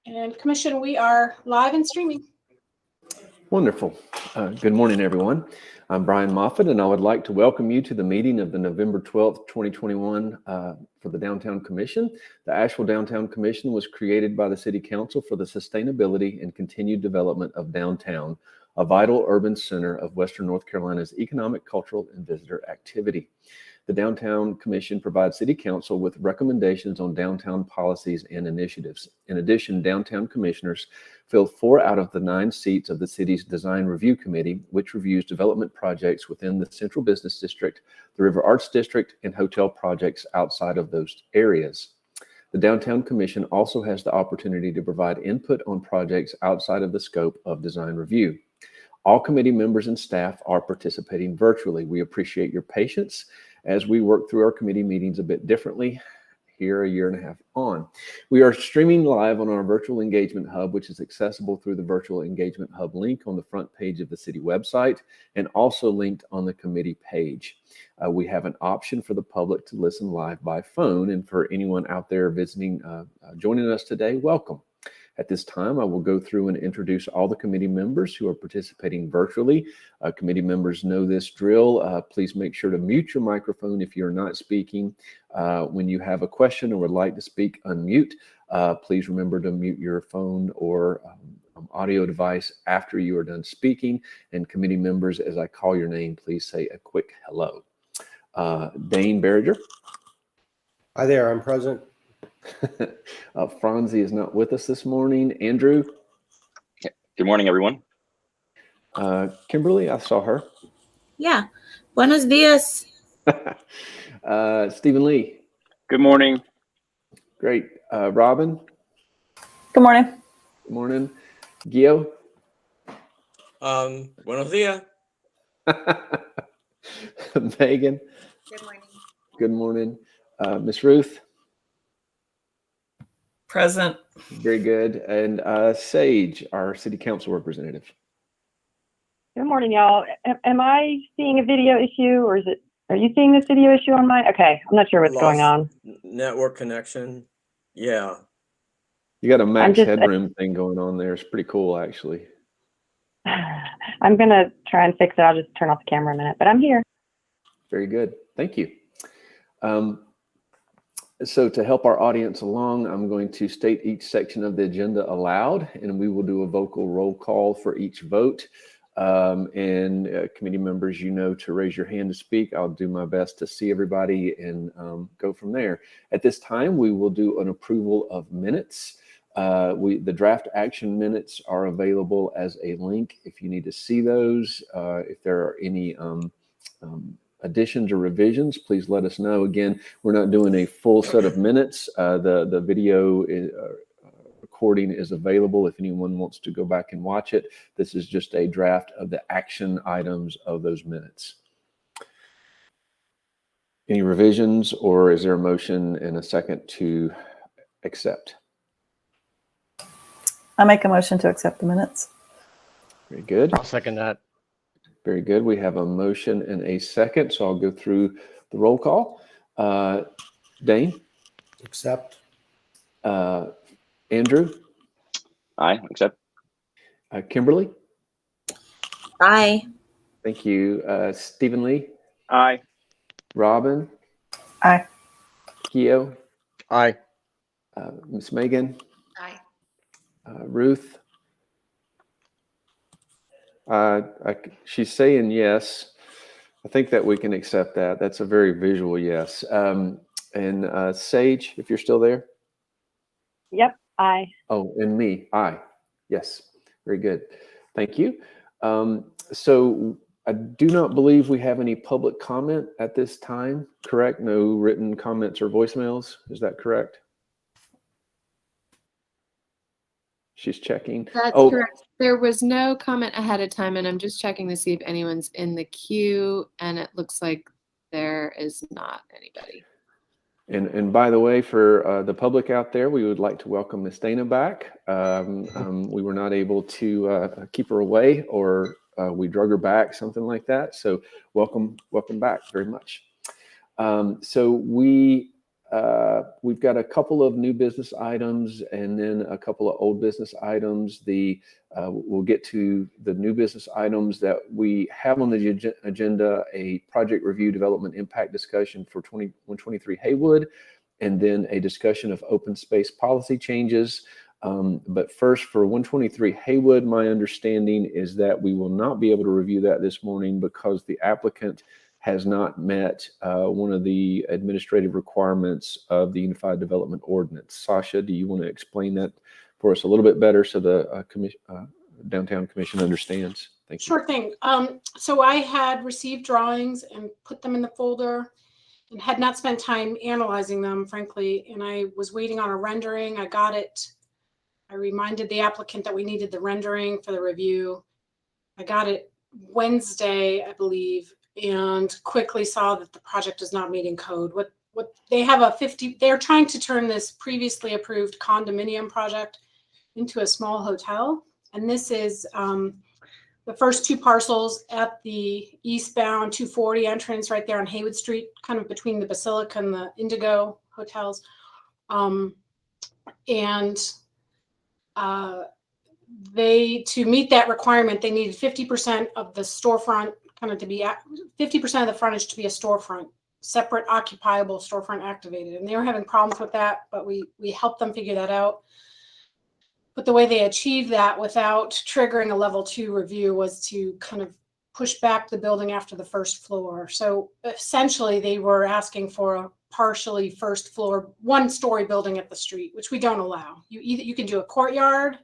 And Commission, we are live and streaming. Wonderful. Good morning, everyone. I'm Brian Moffitt, and I would like to welcome you to the meeting of the November 12th, 2021 for the Downtown Commission. The Asheville Downtown Commission was created by the City Council for the sustainability and continued development of downtown, a vital urban center of Western North Carolina's economic, cultural, and visitor activity. The Downtown Commission provides City Council with recommendations on downtown policies and initiatives. In addition, Downtown Commissioners fill 4 out of the 9 seats of the city's Design Review Committee, which reviews development projects within the Central Business District, the River Arts District, and hotel projects outside of those areas. The Downtown Commission also has the opportunity to provide input on projects outside of the scope of Design Review. All committee members and staff are participating virtually. We appreciate your patience as we work through our committee meetings a bit differently here a year and a half on. We are streaming live on our Virtual Engagement Hub, which is accessible through the Virtual Engagement Hub link on the front page of the city website and also linked on the committee page. We have an option for the public to listen live by phone, and for anyone out there visiting, joining us today, welcome. At this time, I will go through and introduce all the committee members who are participating virtually. Committee members know this drill. Please make sure to mute your microphone if you're not speaking. When you have a question or would like to speak, unmute. Please remember to mute your phone or audio device after you are done speaking. And committee members, as I call your name, please say a quick hello. Dane Berger. Hi there, I'm present. Franzi is not with us this morning. Andrew. Good morning, everyone. Kimberly, I saw her. Yeah. Buenos dias. Stephen Lee. Good morning. Great. Robin. Good morning. Good morning. Gio. Buenos dias. Megan. Good morning. Good morning. Miss Ruth. Present. Very good. And Sage, our city council representative. Good morning, y'all. Am I seeing a video issue, or are you seeing this video issue on mine? Okay, I'm not sure what's going on. Network connection. Yeah. You got a max headroom thing going on there. It's pretty cool, actually. I'm going to try and fix it. I'll just turn off the camera a minute, but I'm here. Very good. Thank you. So to help our audience along, I'm going to state each section of the agenda aloud, and we will do a vocal roll call for each vote. Committee members, you know to raise your hand to speak. I'll do my best to see everybody and go from there. At this time, we will do an approval of minutes. The draft action minutes are available as a link if you need to see those. If there are any additions or revisions, please let us know. Again, we're not doing a full set of minutes. The video recording is available if anyone wants to go back and watch it. This is just a draft of the action items of those minutes. Any revisions, or is there a motion and a second to accept? I make a motion to accept the minutes. Very good. I'll second that. Very good. We have a motion and a second, so I'll go through the roll call. Dane? Accept. Andrew? Aye, accept. Kimberly? Aye. Thank you. Stephen Lee? Aye. Robin? Aye. Gio? Aye. Miss Megan? Aye. Ruth? She's saying yes. I think that we can accept that. That's a very visual yes. And Sage, if you're still there. Yep, aye. Oh, and me, aye. Yes, very good. Thank you. So I do not believe we have any public comment at this time, correct? No written comments or voicemails. Is that correct? She's checking. That's correct. There was no comment ahead of time, and I'm just checking to see if anyone's in the queue, and it looks like there is not anybody. And by the way, for the public out there, we would like to welcome Miss Dana back. We were not able to keep her away, or we drug her back, something like that. So welcome back very much. So we we've got a couple of new business items and then a couple of old business items. We'll get to the new business items that we have on the agenda: a project review development impact discussion for 123 Haywood, and then a discussion of open space policy changes. But first, for 123 Haywood, my understanding is that we will not be able to review that this morning because the applicant has not met one of the administrative requirements of the Unified Development Ordinance. Sasha, do you want to explain that for us a little bit better so the Downtown Commission understands? Thank you. Sure thing. So I had received drawings and put them in the folder and had not spent time analyzing them, frankly, and I was waiting on a rendering. I got it. I reminded the applicant that we needed the rendering for the review. I got it Wednesday, I believe, and quickly saw that the project is not meeting code. What they have they're trying to turn this previously approved condominium project into a small hotel. And this is the first two parcels at the eastbound 240 entrance right there on Haywood Street, kind of between the Basilica and the Indigo hotels. To meet that requirement, they needed 50% of the storefront kind of to be 50% of the frontage to be a storefront, separate occupiable storefront activated. And they were having problems with that, but we helped them figure that out. But the way they achieved that without triggering a level 2 review was to kind of push back the building after the first floor. So essentially they were asking for a partially first floor, 1-story building at the street, which we don't allow. You can do a courtyard,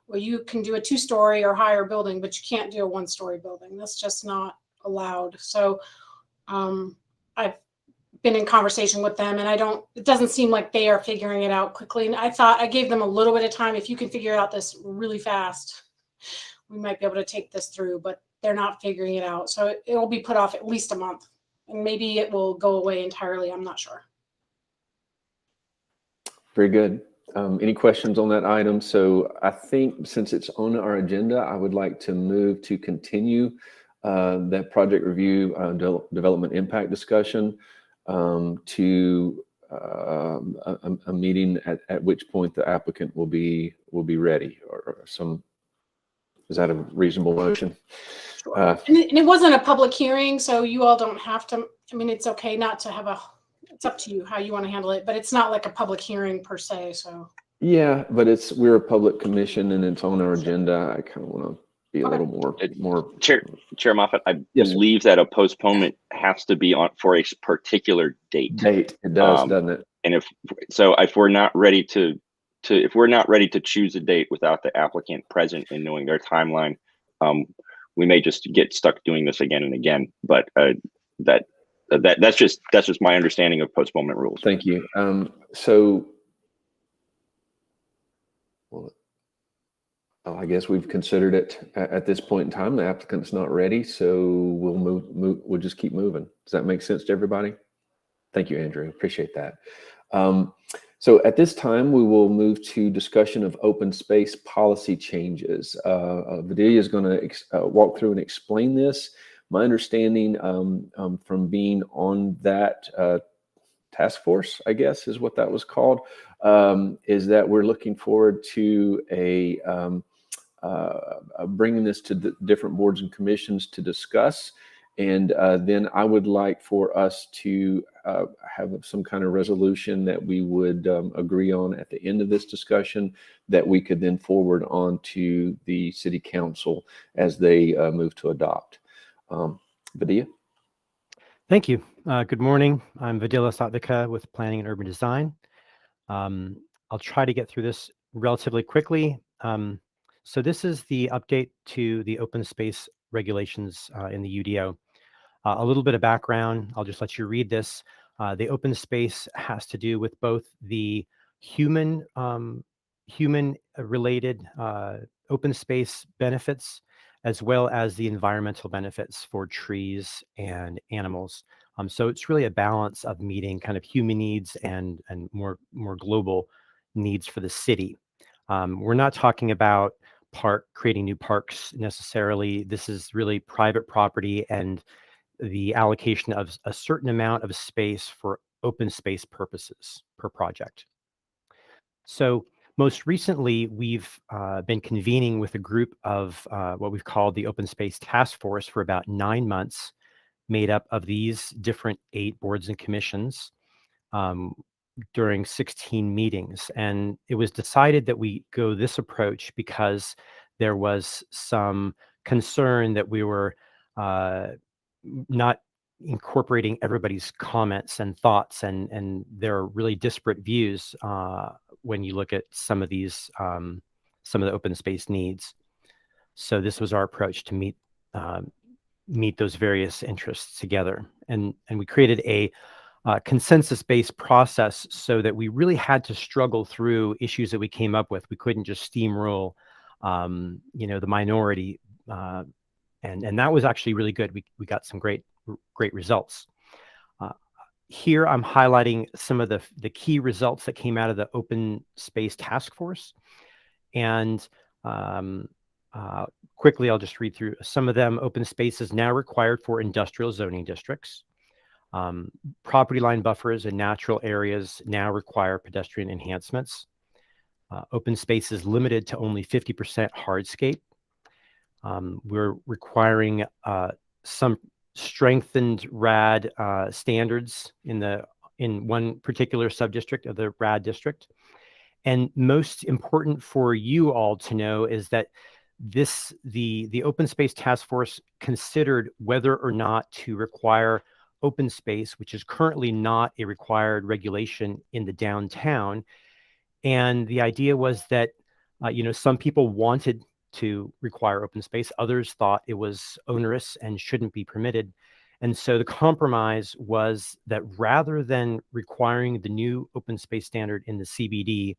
or you can do a 2-story or higher building, but you can't do a 1-story building. That's just not allowed. So I've been in conversation with them, and it doesn't seem like they are figuring it out quickly. And I thought I gave them a little bit of time. If you can figure out this really fast, we might be able to take this through, but they're not figuring it out. So it'll be put off at least a month, and maybe it will go away entirely. I'm not sure. Very good. Any questions on that item? So I think since it's on our agenda, I would like to move to continue that project review development impact discussion to a meeting at which point the applicant will be ready, or some. Is that a reasonable motion? Sure. And it wasn't a public hearing, so you all don't have to. I mean, it's okay not to have it's up to you how you want to handle it, but it's not like a public hearing per se. So yeah, but we're a public commission and it's on our agenda. I kind of want to be a little more. Chair Moffat, I Yes, believe that a postponement has to be on for a particular date. It does, doesn't it? And if we're not ready to choose a date without the applicant present and knowing their timeline, we may just get stuck doing this again and again. But that's just my understanding of postponement rules. Thank you. I guess we've considered it at this point in time. The applicant's not ready, so we'll move. We'll just keep moving. Does that make sense to everybody? Thank you, Andrew. Appreciate that. So at this time, we will move to discussion of open space policy changes. Vidalia is going to walk through and explain this. My understanding from being on that task force, I guess is what that was called, is that we're looking forward to bringing this to the different boards and commissions to discuss. And then I would like for us to have some kind of resolution that we would agree on at the end of this discussion that we could then forward on to the city council as they move to adopt. Vidalia? Thank you. Good morning. I'm Vidila Satvika with Planning and Urban Design. I'll try to get through this relatively quickly. So this is the update to the open space regulations in the UDO. A little bit of background, I'll just let you read this. The open space has to do with both the human related open space benefits as well as the environmental benefits for trees and animals. So it's really a balance of meeting kind of human needs and more global needs for the city. We're not talking about creating new parks necessarily. This is really private property and the allocation of a certain amount of space for open space purposes per project. So most recently, we've been convening with a group of what we've called the Open Space Task Force for about 9 months, made up of these different 8 boards and commissions during 16 meetings. And it was decided that we go this approach because there was some concern that we were not incorporating everybody's comments and thoughts, and there are really disparate views when you look at some of these, some of the open space needs. So this was our approach to meet those various interests together. And we created a consensus-based process so that we really had to struggle through issues that we came up with. We couldn't just steamroll, the minority, and that was actually really good. We got some great results. Here I'm highlighting some of the key results that came out of the Open Space Task Force, and quickly I'll just read through some of them. Open space is now required for industrial zoning districts. Property line buffers in natural areas now require pedestrian enhancements. Open space is limited to only 50% hardscape. We're requiring some strengthened RAD standards in one particular subdistrict of the RAD district. And most important for you all to know is that the Open Space Task Force considered whether or not to require open space, which is currently not a required regulation in the downtown. And the idea was that, some people wanted to require open space. Others thought it was onerous and shouldn't be permitted. And so the compromise was that rather than requiring the new open space standard in the CBD,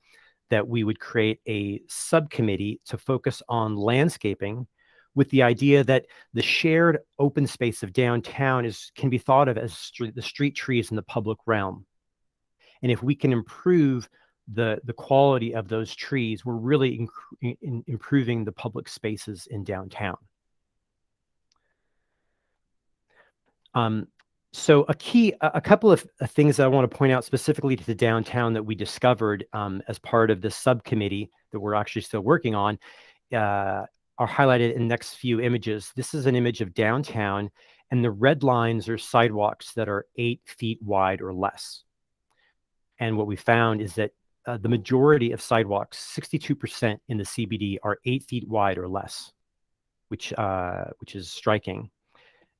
that we would create a subcommittee to focus on landscaping, with the idea that the shared open space of downtown can be thought of as the street trees in the public realm. And if we can improve the quality of those trees, we're really improving the public spaces in downtown. So a couple of things that I want to point out specifically to the downtown that we discovered as part of this subcommittee that we're actually still working on are highlighted in the next few images. This is an image of downtown, and the red lines are sidewalks that are 8 feet wide or less. And what we found is that the majority of sidewalks, 62% in the CBD, are 8 feet wide or less, which is striking.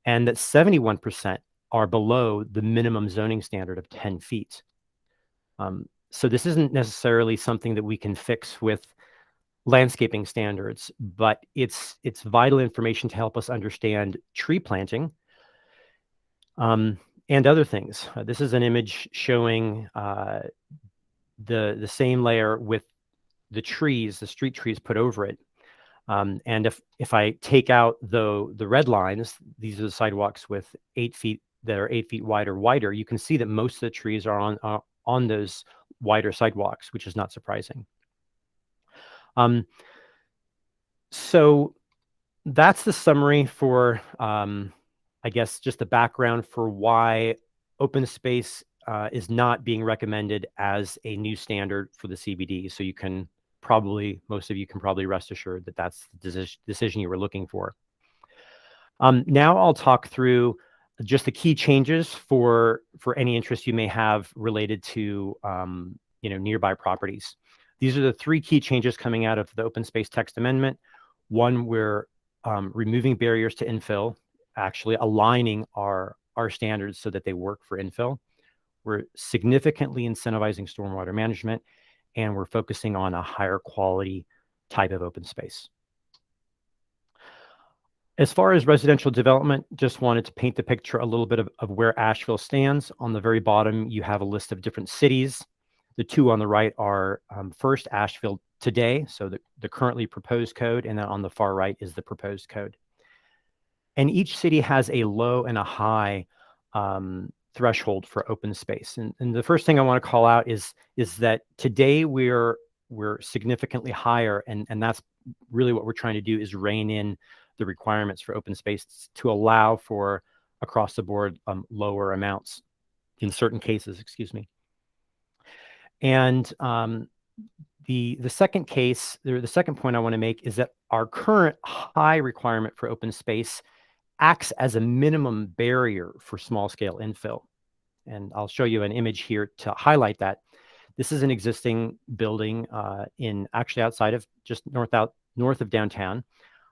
And that 71% are below the minimum zoning standard of 10 feet. So this isn't necessarily something that we can fix with landscaping standards, but it's vital information to help us understand tree planting and other things. This is an image showing the same layer with the trees, the street trees put over it. And if I take out the red lines, these are the sidewalks with 8 feet that are 8 feet wide or wider. You can see that most of the trees are on those wider sidewalks, which is not surprising. So that's the summary for, I guess, just the background for why open space is not being recommended as a new standard for the CBD. So you can most of you can probably rest assured that that's the decision you were looking for. Now I'll talk through just the key changes for any interest you may have related to nearby properties. These are the 3 key changes coming out of the Open Space Text Amendment. One, we're removing barriers to infill, actually aligning our standards so that they work for infill. We're significantly incentivizing stormwater management, and we're focusing on a higher quality type of open space. As far as residential development, just wanted to paint the picture a little bit of where Asheville stands. On the very bottom, you have a list of different cities. The 2 on the right are first Asheville today, so the currently proposed code, and then on the far right is the proposed code. And each city has a low and a high threshold for open space. And the first thing I want to call out is that today we're significantly higher, and that's really what we're trying to do, is rein in the requirements for open space to allow for across the board lower amounts. in certain cases, excuse me. And the second case, the second point I want to make is that our current high requirement for open space acts as a minimum barrier for small scale infill. And I'll show you an image here to highlight that. This is an existing building actually outside of just north of downtown,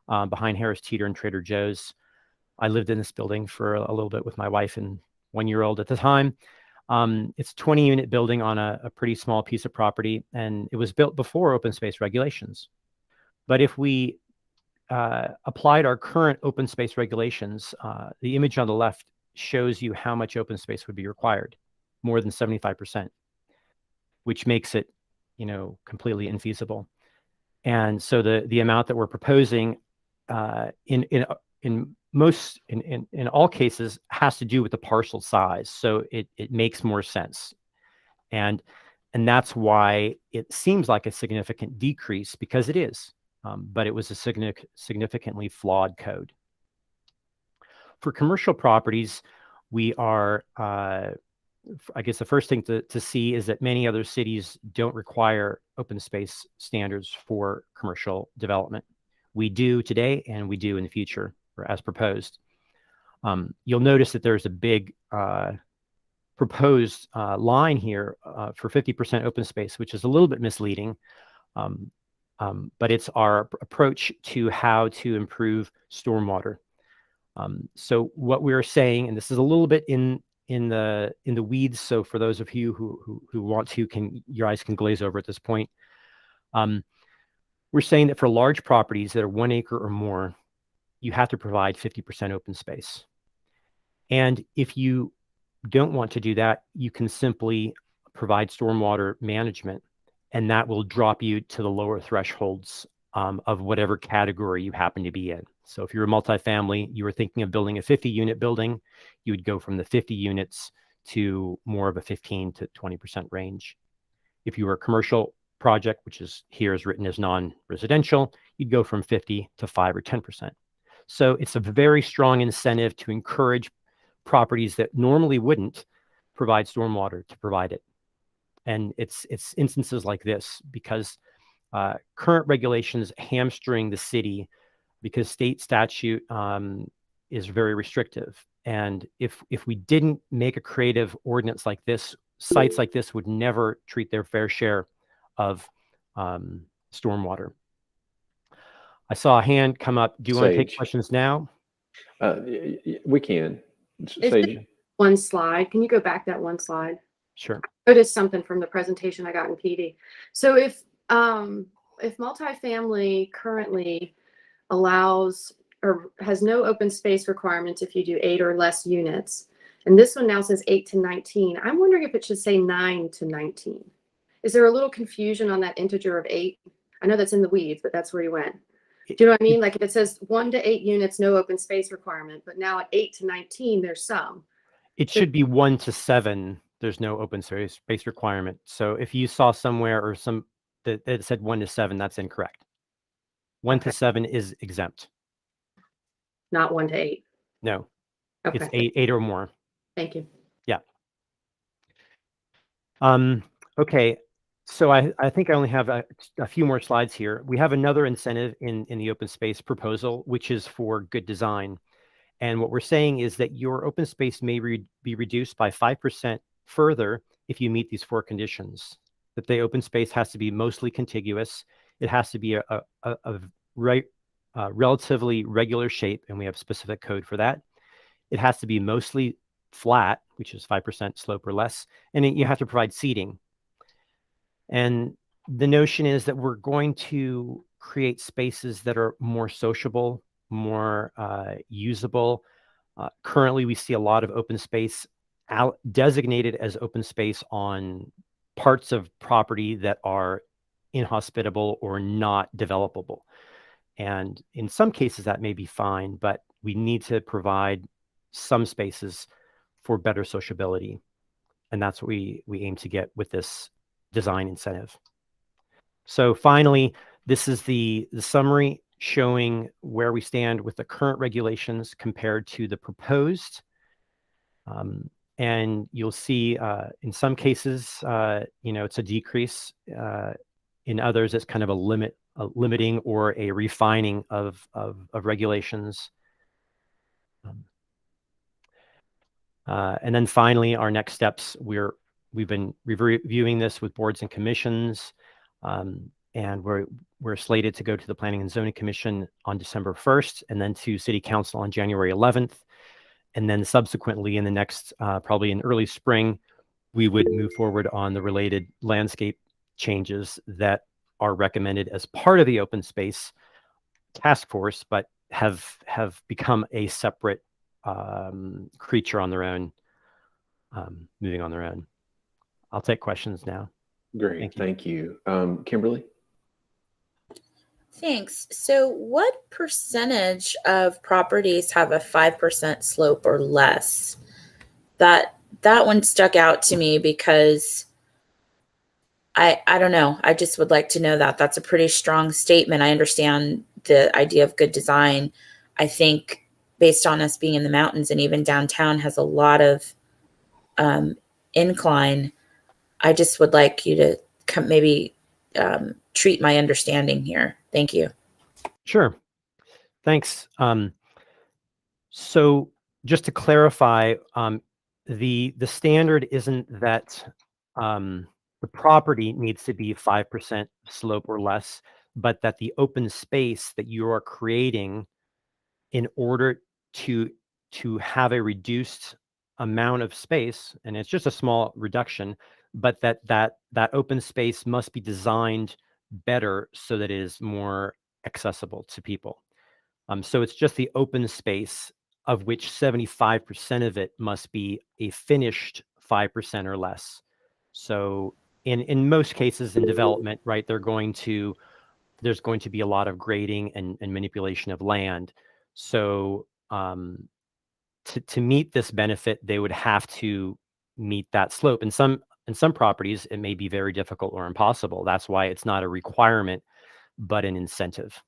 behind Harris Teeter and Trader Joe's. I lived in this building for a little bit with my wife and 1-year-old at the time. It's a 20-unit building on a pretty small piece of property, and it was built before open space regulations. But if we applied our current open space regulations, the image on the left shows you how much open space would be required, more than 75%, which makes it, completely infeasible. And so the amount that we're proposing in all cases has to do with the parcel size. So it makes more sense. And that's why it seems like a significant decrease, because it is, but it was a significantly flawed code. For commercial properties, we are, I guess the first thing to see is that many other cities don't require open space standards for commercial development. We do today, and we do in the future, or as proposed. You'll notice that there's a big proposed line here for 50% open space, which is a little bit misleading, but it's our approach to how to improve stormwater. So what we're saying, and this is a little bit in the weeds, so for those of you who want to, your eyes can glaze over at this point. We're saying that for large properties that are 1 acre or more, you have to provide 50% open space. And if you don't want to do that, you can simply provide stormwater management, and that will drop you to the lower thresholds of whatever category you happen to be in. So if you're a multifamily, you were thinking of building a 50-unit building, you would go from the 50 units to more of a 15 to 20% range. If you were a commercial project, which is here is written as non-residential, you'd go from 50 to 5 or 10%. So it's a very strong incentive to encourage properties that normally wouldn't provide stormwater to provide it. And it's instances like this, because current regulations hamstring the city because state statute is very restrictive. And if we didn't make a creative ordinance like this, sites like this would never treat their fair share of stormwater. I saw a hand come up. Do you want to take questions now? We can. Sage. One slide. Can you go back that one slide? Sure. Noticed something from the presentation I got in PD. So if multifamily currently allows or has no open space requirements if you do 8 or less units, and this one now says 8 to 19, I'm wondering if it should say 9 to 19. Is there a little confusion on that integer of 8? I know that's in the weeds, but that's where you went. Do you know what I mean? Like if it says 1 to 8 units, no open space requirement, but now at 8 to 19, there's some. It should be 1 to 7. There's no open space requirement. So if you saw somewhere or that it said 1 to 7, that's incorrect. 1 to 7 is exempt. Not 1 to 8. No, Okay. it's 8 or more. Thank you. Yeah. Okay. So I think I only have a few more slides here. We have another incentive in the open space proposal, which is for good design. And what we're saying is that your open space may be reduced by 5% further if you meet these 4 conditions. That the open space has to be mostly contiguous. It has to be a relatively regular shape, and we have specific code for that. It has to be mostly flat, which is 5% slope or less, and you have to provide seating. And the notion is that we're going to create spaces that are more sociable, more usable. Currently, we see a lot of open space designated as open space on parts of property that are inhospitable or not developable. And in some cases, that may be fine, but we need to provide some spaces for better sociability. And that's what we aim to get with this design incentive. So finally, this is the summary showing where we stand with the current regulations compared to the proposed. And you'll see in some cases, it's a decrease. In others, it's kind of a limiting or a refining of regulations. And then finally, our next steps, we've been reviewing this with boards and commissions, and we're slated to go to the Planning and Zoning Commission on December 1st, and then to City Council on January 11th. And then subsequently in the next, probably in early spring, we would move forward on the related landscape changes that are recommended as part of the open space task force, but have become a separate creature on their own, moving on their own. I'll take questions now. Great, thank you. Kimberly? Thanks. So what percentage of properties have a 5% slope or less? That one stuck out to me because I don't know. I just would like to know that. That's a pretty strong statement. I understand the idea of good design. I think based on us being in the mountains and even downtown has a lot of incline. I just would like you to maybe treat my understanding here. Thank you. Sure. Thanks. So just to clarify, the standard isn't that the property needs to be 5% slope or less, but that the open space that you are creating in order to have a reduced amount of space, and it's just a small reduction, but that open space must be designed better so that it is more accessible to people. So it's just the open space, of which 75% of it must be a finished 5% or less. So in most cases in development, right, there's going to be a lot of grading and manipulation of land. So to meet this benefit, they would have to meet that slope. In some properties, it may be very difficult or impossible. That's why it's not a requirement, but an incentive.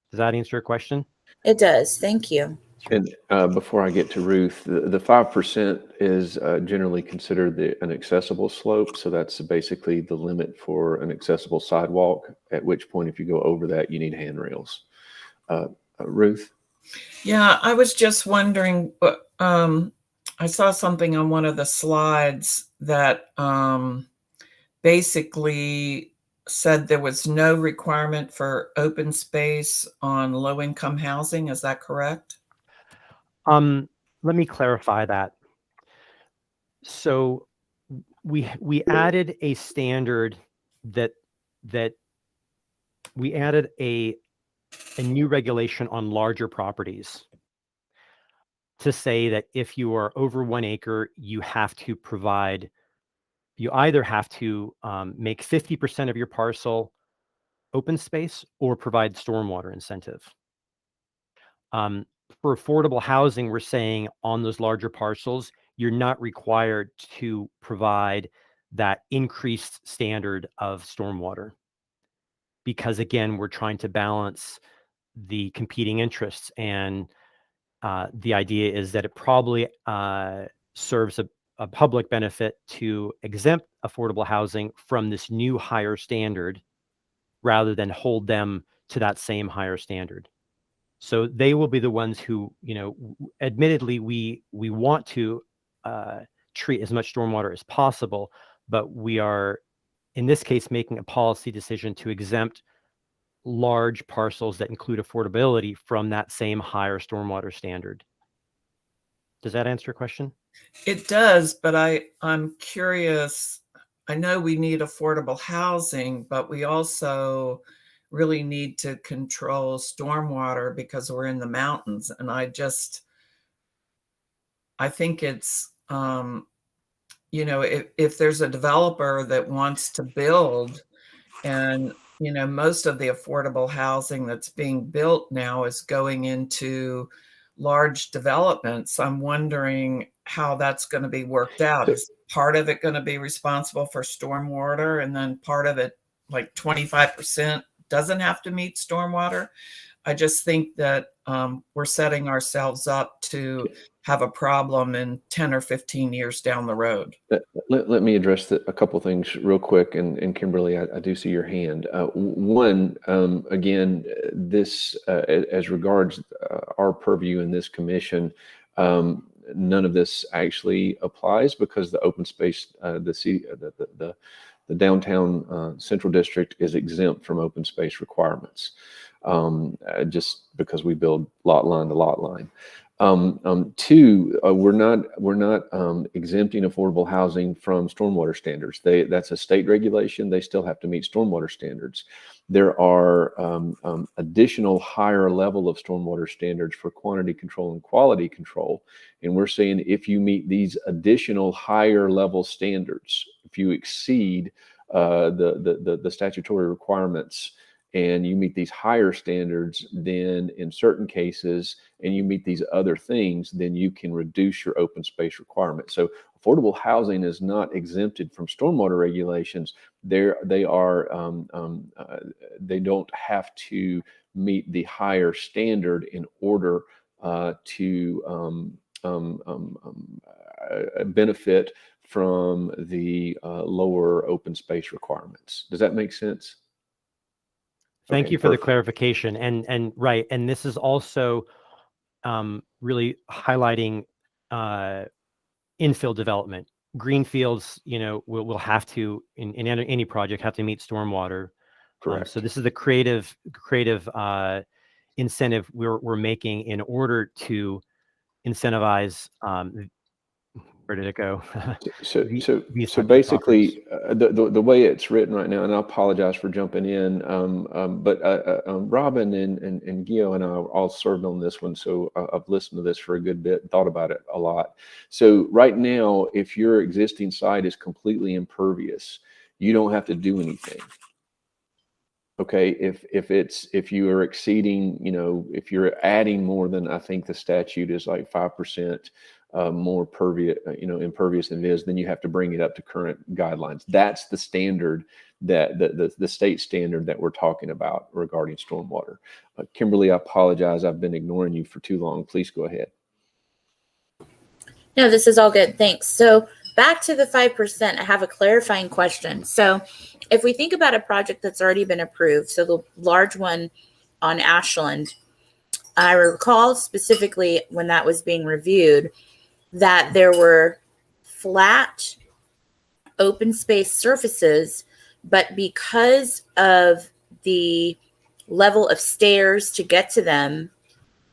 Does that answer your question? It does. Thank you. And before I get to Ruth, the 5% is generally considered an accessible slope. So that's basically the limit for an accessible sidewalk, at which point, if you go over that, you need handrails. Ruth? Yeah, I was just wondering, I saw something on one of the slides that basically said there was no requirement for open space on low-income housing. Is that correct? Let me clarify that. So we added a standard that we added a new regulation on larger properties to say that if you are over 1 acre, you either have to make 50% of your parcel open space or provide stormwater incentive. For affordable housing, we're saying on those larger parcels, you're not required to provide that increased standard of stormwater. Because again, we're trying to balance the competing interests, and the idea is that it probably serves a public benefit to exempt affordable housing from this new higher standard rather than hold them to that same higher standard. So they will be the ones who, admittedly, we want to treat as much stormwater as possible, but we are, in this case, making a policy decision to exempt large parcels that include affordability from that same higher stormwater standard. Does that answer your question? It does, but I'm curious. I know we need affordable housing, but we also really need to control stormwater because we're in the mountains. And I think it's, if there's a developer that wants to build, and, most of the affordable housing that's being built now is going into large developments. I'm wondering how that's going to be worked out. Is part of it going to be responsible for stormwater, and then part of it, like 25%, doesn't have to meet stormwater? I just think that we're setting ourselves up to have a problem in 10 or 15 years down the road. Let me address a couple things real quick. And Kimberly, I do see your hand. One, again, this as regards our purview in this commission, none of this actually applies because the open space, the downtown central district is exempt from open space requirements, just because we build lot line to lot line. Two, we're not exempting affordable housing from stormwater standards. That's a state regulation. They still have to meet stormwater standards. There are additional higher level of stormwater standards for quantity control and quality control. And we're saying if you meet these additional higher level standards, if you exceed the statutory requirements, and you meet these higher standards, then in certain cases, and you meet these other things, then you can reduce your open space requirement. So affordable housing is not exempted from stormwater regulations. They don't have to meet the higher standard in order to benefit from the lower open space requirements. Does that make sense? Thank Okay, you for the perfect. clarification. And right, and this is also really highlighting infill development. Greenfields, will have to in any project have to meet stormwater. Correct. So this is the creative incentive we're making in order to incentivize. Where did it go? So these types of basically, properties. the way it's written right now, and I apologize for jumping in, but Robin and Gio and I all served on this one, so I've listened to this for a good bit and thought about it a lot. So right now, if your existing site is completely impervious, you don't have to do anything. Okay, if you are exceeding, if you're adding more than, I think the statute is like 5%. More impervious than it is, then you have to bring it up to current guidelines. That's the standard that the state standard that we're talking about regarding stormwater. Kimberly, I apologize. I've been ignoring you for too long. Please go ahead. No, this is all good. Thanks. So back to the 5%, I have a clarifying question. So if we think about a project that's already been approved, so the large one on Ashland, I recall specifically when that was being reviewed, that there were flat open space surfaces, but because of the level of stairs to get to them,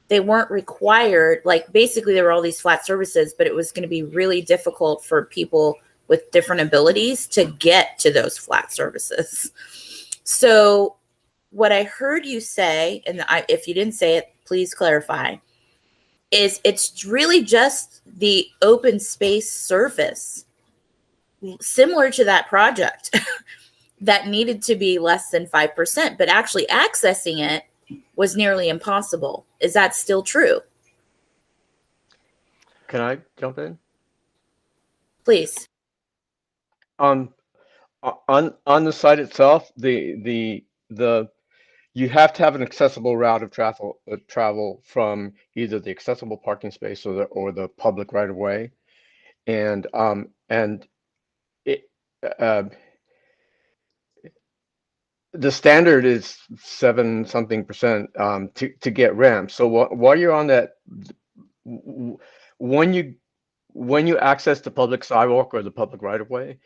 they weren't required. Like basically there were all these flat surfaces, but it was going to be really difficult for people with different abilities to get to those flat surfaces. So what I heard you say, and if you didn't say it, please clarify, is it's really just the open space surface, similar to that project, that needed to be less than 5%, but actually accessing it was nearly impossible. Is that still true? Can I jump in? Please. On the site itself, you have to have an accessible route of travel from either the accessible parking space or the public right of way, and the standard is 7-something% to get ramps. So while you're on that, when you access the public sidewalk or the public right of way,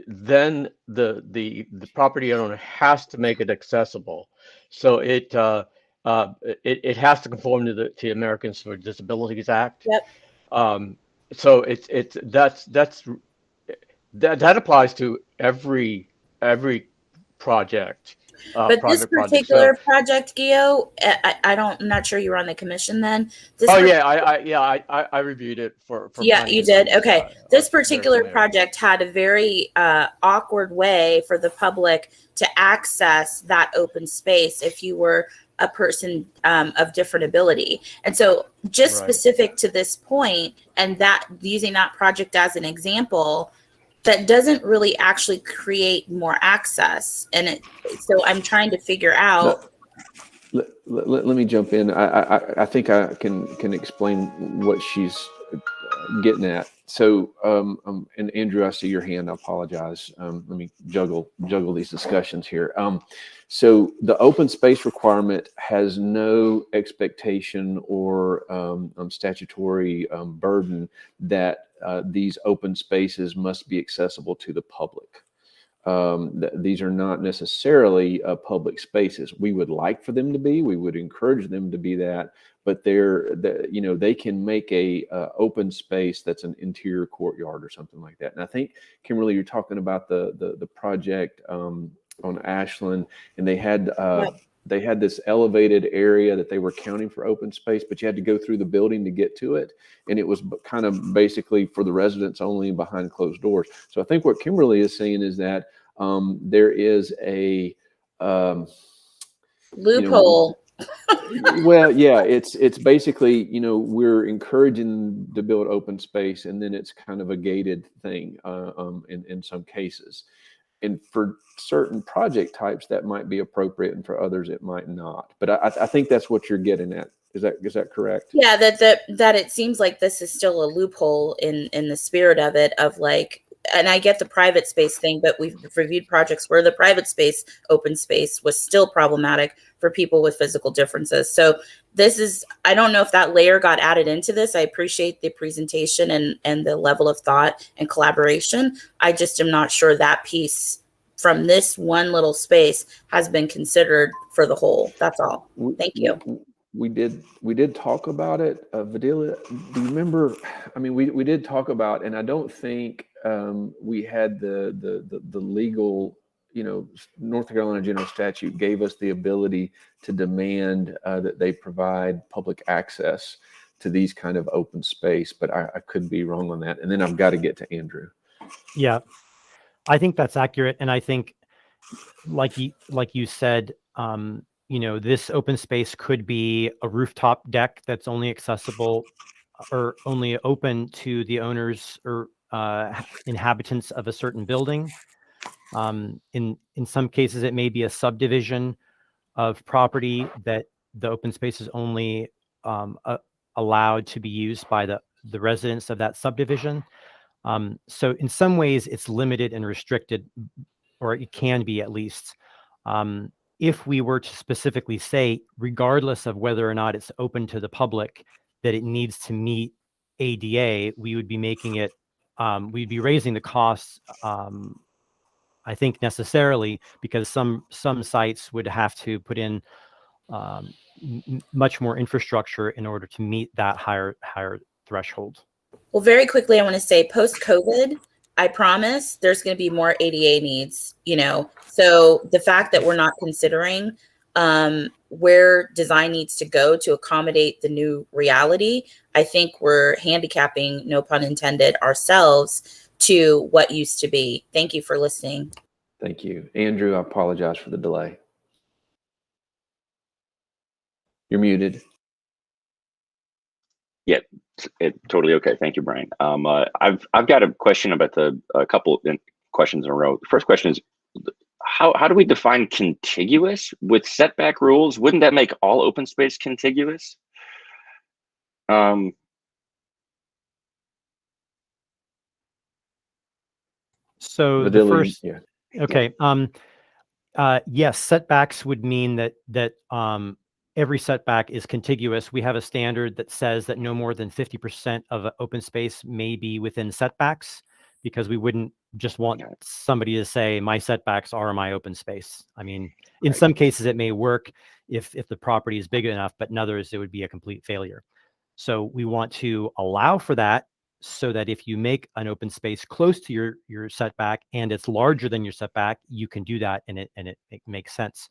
then the property owner has to make it accessible. So it has to conform to the Americans with Disabilities Act. Yep. So that applies to every project. But this particular project, Gio, I'm not sure you were on the commission then. I reviewed it for yeah, you did. Okay. This particular project had a very awkward way for the public to access that open space if you were a person of different ability. And so just specific to this point, and that using that project as an example, that doesn't really actually create more access. And so I'm trying to figure out Let me jump in. I think I can explain what she's getting at. So, and Andrew, I see your hand. I apologize. Let me juggle these discussions here. So the open space requirement has no expectation or statutory burden that these open spaces must be accessible to the public. These are not necessarily public spaces. We would like for them to be. We would encourage them to be that. But they can make a open space that's an interior courtyard or something like that. And I think, Kimberly, you're talking about the project on Ashland, and they had this elevated area that they were counting for open space, but you had to go through the building to get to it, and it was kind of basically for the residents only behind closed doors. So I think what Kimberly is saying is that there is a loophole. Well, yeah, it's basically, we're encouraging to build open space, and then it's kind of a gated thing in some cases. And for certain project types, that might be appropriate, and for others, it might not. But I think that's what you're getting at. Is that correct? Yeah, that it seems like this is still a loophole in the spirit of it, of like, and I get the private space thing, but we've reviewed projects where the private space, open space, was still problematic for people with physical differences. So I don't know if that layer got added into this. I appreciate the presentation and the level of thought and collaboration. I just am not sure that piece from this one little space has been considered for the whole. That's all. Thank you. We did talk about it. Vidila, do you remember? I mean, we did talk about, and I don't think we had the legal, North Carolina general statute gave us the ability to demand that they provide public access to these kind of open space, but I could be wrong on that. And then I've got to get to Andrew. Yeah, I think that's accurate. And I think, like you said, this open space could be a rooftop deck that's only accessible or only open to the owners or inhabitants of a certain building. In some cases, it may be a subdivision of property that the open space is only allowed to be used by the residents of that subdivision. So in some ways, it's limited and restricted, or it can be at least. If we were to specifically say, regardless of whether or not it's open to the public, that it needs to meet ADA, we would be making it, we'd be raising the costs, I think necessarily, because some sites would have to put in much more infrastructure in order to meet that higher threshold. Well, very quickly, I want to say post-COVID, I promise there's going to be more ADA needs, So the fact that we're not considering where design needs to go to accommodate the new reality, I think we're handicapping, no pun intended, ourselves to what used to be. Thank you for listening. Thank you. Andrew, I apologize for the delay. You're muted. Yeah, it's totally okay. Thank you, Brian. I've got a question about a couple of questions in a row. The first question is, how do we define contiguous with setback rules? Wouldn't that make all open space contiguous? So the first, yeah. Okay. Yes, setbacks would mean that every setback is contiguous. We have a standard that says that no more than 50% of an open space may be within setbacks, because we wouldn't just want somebody to say my setbacks are my open space. I mean, in some cases it may work if the property is big enough, but in others it would be a complete failure. So we want to allow for that, so that if you make an open space close to your setback and it's larger than your setback, you can do that, and it makes sense.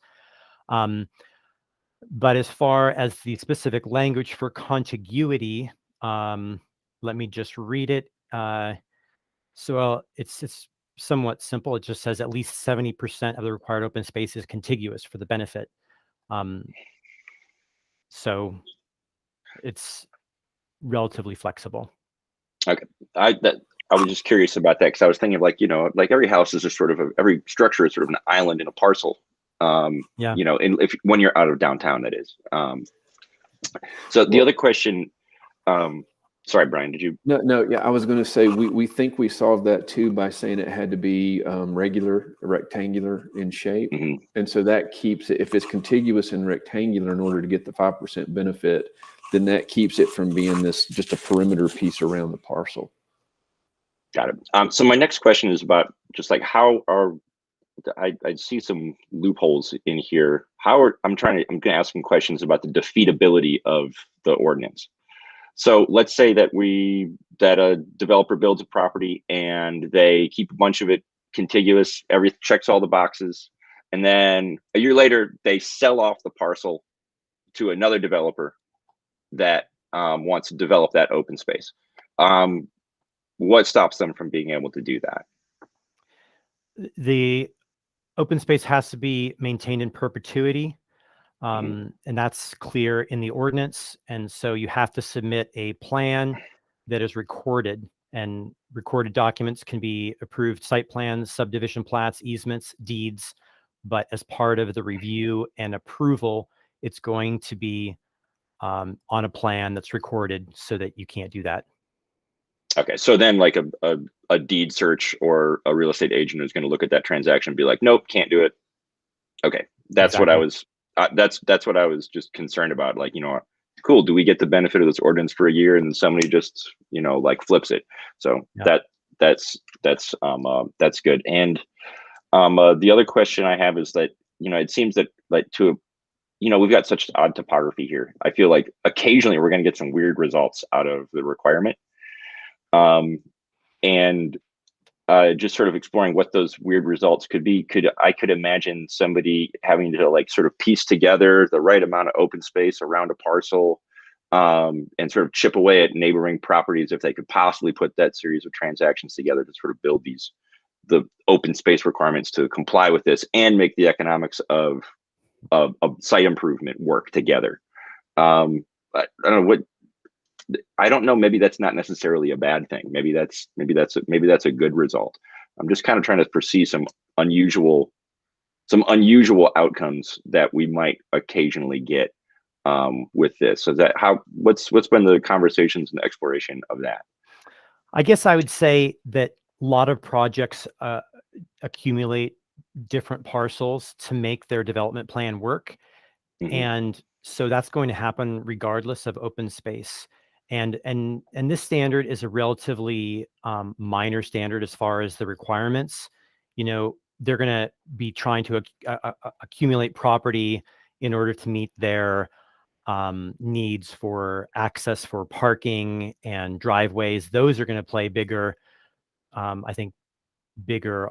But as far as the specific language for contiguity, let me just read it. So it's somewhat simple. It just says at least 70% of the required open space is contiguous for the benefit. So it's relatively flexible. Okay, I was just curious about that, because I was thinking of, like, every house is just sort of every structure is sort of an island in a parcel, Yeah. You know, when you're out of downtown, that is. So the other question, sorry, Brian, did you? No, yeah, I was going to say we think we solved that too by saying it had to be regular, rectangular in shape, and so that keeps it. If it's contiguous and rectangular, in order to get the 5% benefit, then that keeps it from being this just a perimeter piece around the parcel. Got it. So my next question is about just like how are I see some loopholes in here. I'm going to ask some questions about the defeatability of the ordinance. So let's say that a developer builds a property and they keep a bunch of it contiguous, checks all the boxes, and then a year later they sell off the parcel to another developer that wants to develop that open space. What stops them from being able to do that? The open space has to be maintained in perpetuity, and that's clear in the ordinance. And so you have to submit a plan that is recorded, and recorded documents can be approved site plans, subdivision plats, easements, deeds. But as part of the review and approval, it's going to be on a plan that's recorded so that you can't do that. Okay, so then like a deed search or a real estate agent is going to look at that transaction and be like, nope, can't do it. Okay, that's Exactly. what I was. That's what I was just concerned about. Like, you know, cool. Do we get the benefit of this ordinance for a year and then somebody just, you know, like flips it? So Yeah. that's good. And the other question I have is that, you know, it seems that we've got such odd topography here. I feel like occasionally we're going to get some weird results out of the requirement. And just sort of exploring what those weird results could be. I could imagine somebody having to like sort of piece together the right amount of open space around a parcel, and sort of chip away at neighboring properties if they could possibly put that series of transactions together to sort of build the open space requirements to comply with this and make the economics of site improvement work together. I don't know what. I don't know. Maybe that's not necessarily a bad thing. Maybe that's a good result. I'm just kind of trying to foresee some unusual outcomes that we might occasionally get with this. So what's been the conversations and the exploration of that? I guess I would say that a lot of projects accumulate different parcels to make their development plan work. And so that's going to happen regardless of open space. And this standard is a relatively minor standard as far as the requirements. You know, they're going to be trying to accumulate property in order to meet their needs for access for parking and driveways. Those are going to play bigger, I think, bigger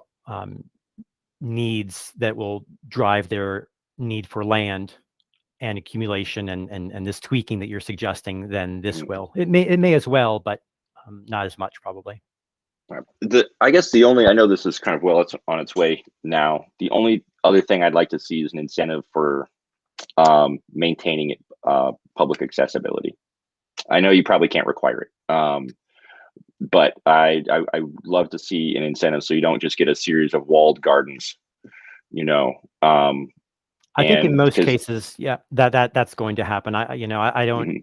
needs that will drive their need for land and accumulation and this tweaking that you're suggesting than this will. It may as well, but not as much probably. I guess I know this is kind of it's on its way now. The only other thing I'd like to see is an incentive for maintaining it, public accessibility. I know you probably can't require it, but I love to see an incentive so you don't just get a series of walled gardens, you know. I think in most cases, yeah, that's going to happen. I don't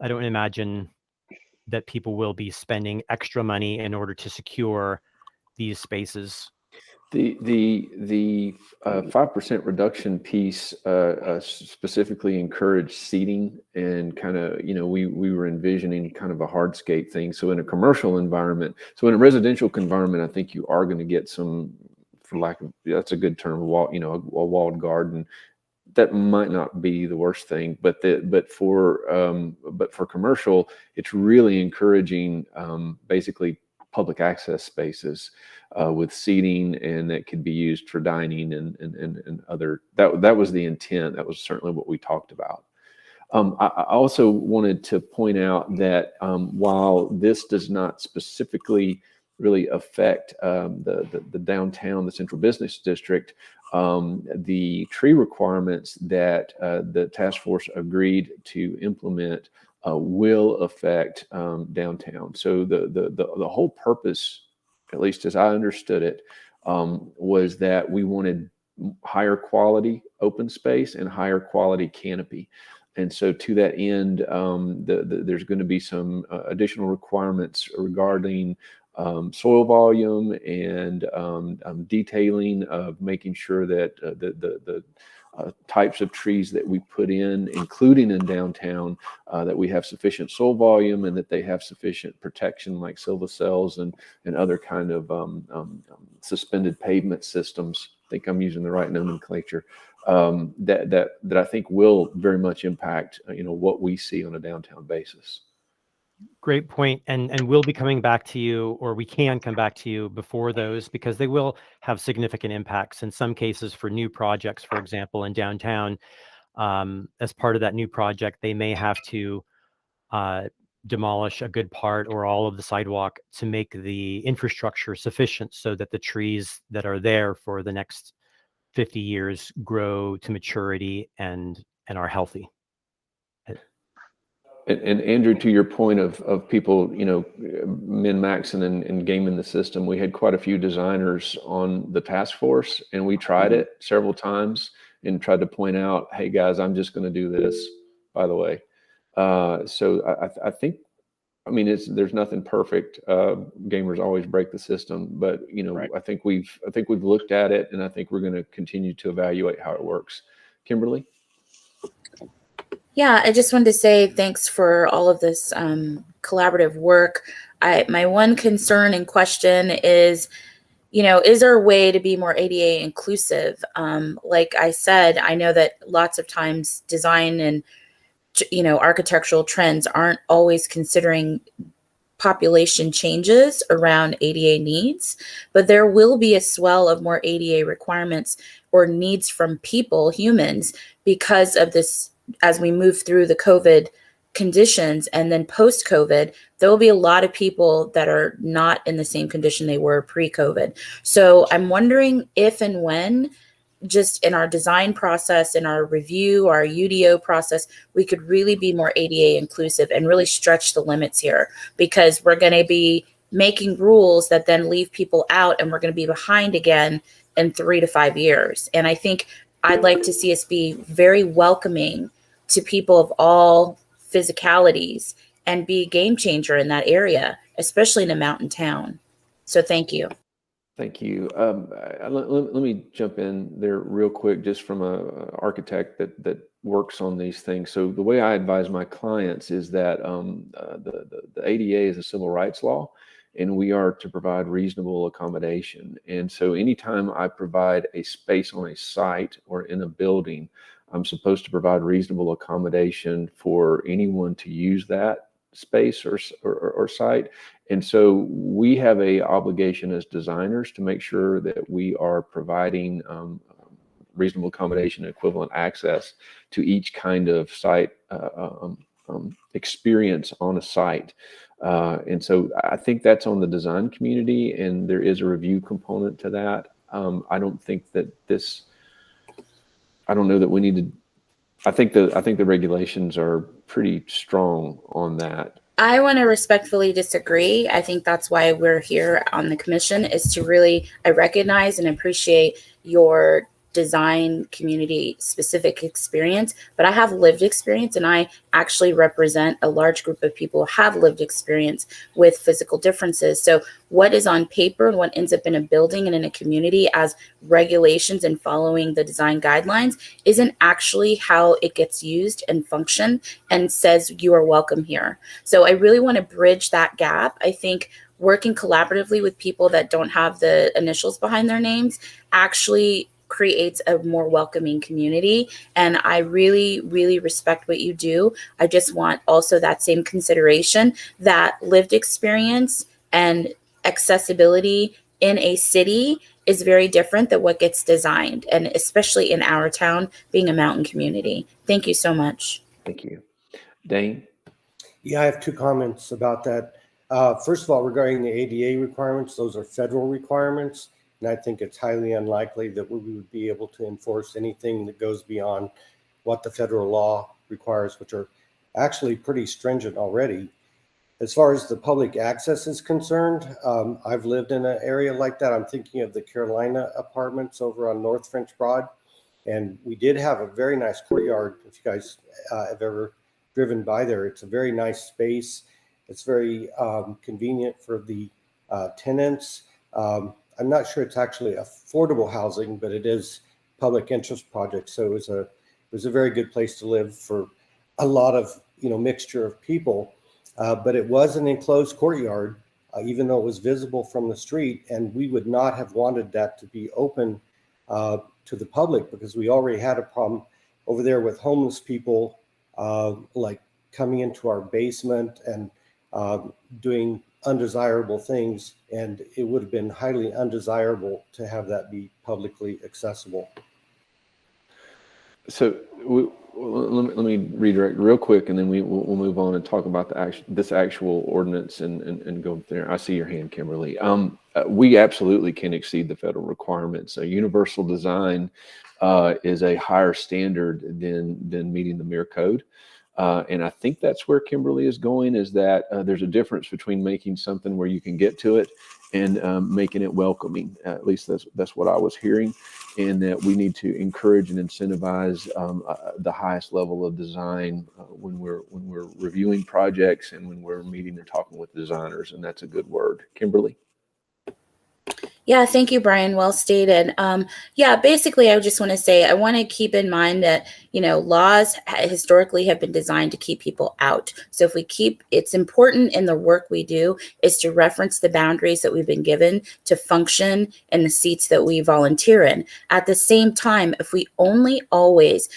imagine that people will be spending extra money in order to secure these spaces. The 5% reduction piece specifically encouraged seating and kind of, you know, we were envisioning kind of a hardscape thing. So in a commercial environment, so in a residential environment, I think you are going to get some, for lack of, that's a good term, a walled garden. That might not be the worst thing, but for commercial, it's really encouraging basically public access spaces with seating, and that could be used for dining and other. That was the intent. That was certainly what we talked about. I also wanted to point out that while this does not specifically really affect the downtown, the central business district, the tree requirements that the task force agreed to implement will affect downtown. So the whole purpose, at least as I understood it, was that we wanted higher quality open space and higher quality canopy. And so to that end, there's going to be some additional requirements regarding soil volume and detailing of making sure that the types of trees that we put in, including in downtown, that we have sufficient soil volume and that they have sufficient protection, like silvacells and other kind of suspended pavement systems. I think I'm using the right nomenclature. That I think will very much impact what we see on a downtown basis. Great point. And we'll be coming back to you, or we can come back to you before those, because they will have significant impacts in some cases for new projects. For example, in downtown, as part of that new project, they may have to demolish a good part or all of the sidewalk to make the infrastructure sufficient so that the trees that are there for the next 50 years grow to maturity and are healthy. And Andrew, to your point of people, min-maxing and gaming the system, we had quite a few designers on the task force, and we tried it several times and tried to point out, hey guys, I'm just going to do this, by the way. So I think, there's nothing perfect. Gamers always break the system, but right. I think we've looked at it, and I think we're going to continue to evaluate how it works. Kimberly? Yeah, I just wanted to say thanks for all of this collaborative work. My one concern and question is, is there a way to be more ADA inclusive? Like I said, I know that lots of times design and architectural trends aren't always considering population changes around ADA needs, but there will be a swell of more ADA requirements or needs from people, humans, because of this. As we move through the COVID conditions and then post-COVID, there will be a lot of people that are not in the same condition they were pre-COVID. So I'm wondering if and when, just in our design process, in our review, our UDO process, we could really be more ADA inclusive and really stretch the limits here, because we're going to be making rules that then leave people out, and we're going to be behind again in 3 to 5 years. And I think I'd like to see us be very welcoming to people of all physicalities and be a game changer in that area, especially in a mountain town. So thank you. Thank you. Let me jump in there real quick, just from an architect that works on these things. So the way I advise my clients is that the ADA is a civil rights law, and we are to provide reasonable accommodation. And so anytime I provide a space on a site or in a building, I'm supposed to provide reasonable accommodation for anyone to use that space or site. And so we have a obligation as designers to make sure that we are providing reasonable accommodation and equivalent access to each kind of site experience on a site. And so I think that's on the design community, and there is a review component to that. I don't think that I don't know that we need to. I think the regulations are pretty strong on that. I want to respectfully disagree. I think that's why we're here on the commission, is to really, I recognize and appreciate your design community specific experience, but I have lived experience, and I actually represent a large group of people who have lived experience with physical differences. So what is on paper and what ends up in a building and in a community as regulations and following the design guidelines isn't actually how it gets used and function and says you are welcome here. So I really want to bridge that gap. I think working collaboratively with people that don't have the initials behind their names actually creates a more welcoming community. And I really, really respect what you do. I just want also that same consideration that lived experience and accessibility in a city is very different than what gets designed, and especially in our town being a mountain community. Thank you so much. Thank you. Dane? Yeah, I have 2 comments about that. First of all, regarding the ADA requirements, those are federal requirements. And I think it's highly unlikely that we would be able to enforce anything that goes beyond what the federal law requires, which are actually pretty stringent already. As far as the public access is concerned, I've lived in an area like that. I'm thinking of the Carolina apartments over on North French Broad. And we did have a very nice courtyard. If you guys have ever driven by there, it's a very nice space. It's very convenient for the tenants. I'm not sure it's actually affordable housing, but it is public interest project. So it was a very good place to live for a lot of, mixture of people. But it was an enclosed courtyard, even though it was visible from the street. And we would not have wanted that to be open to the public, because we already had a problem over there with homeless people, like coming into our basement and doing undesirable things. And it would have been highly undesirable to have that be publicly accessible. So let me redirect real quick, and then we'll move on and talk about this actual ordinance and go there. I see your hand, Kimberly. We absolutely can exceed the federal requirements. Universal design is a higher standard than meeting the MIR code. And I think that's where Kimberly is going, is that there's a difference between making something where you can get to it and making it welcoming. At least that's what I was hearing, and that we need to encourage and incentivize the highest level of design when we're reviewing projects and when we're meeting and talking with designers, and that's a good word. Kimberly? Yeah, thank you, Brian. Well stated. Basically, I just want to say I want to keep in mind that, laws historically have been designed to keep people out. So if it's important in the work we do is to reference the boundaries that we've been given to function in the seats that we volunteer in. At the same time, if we only always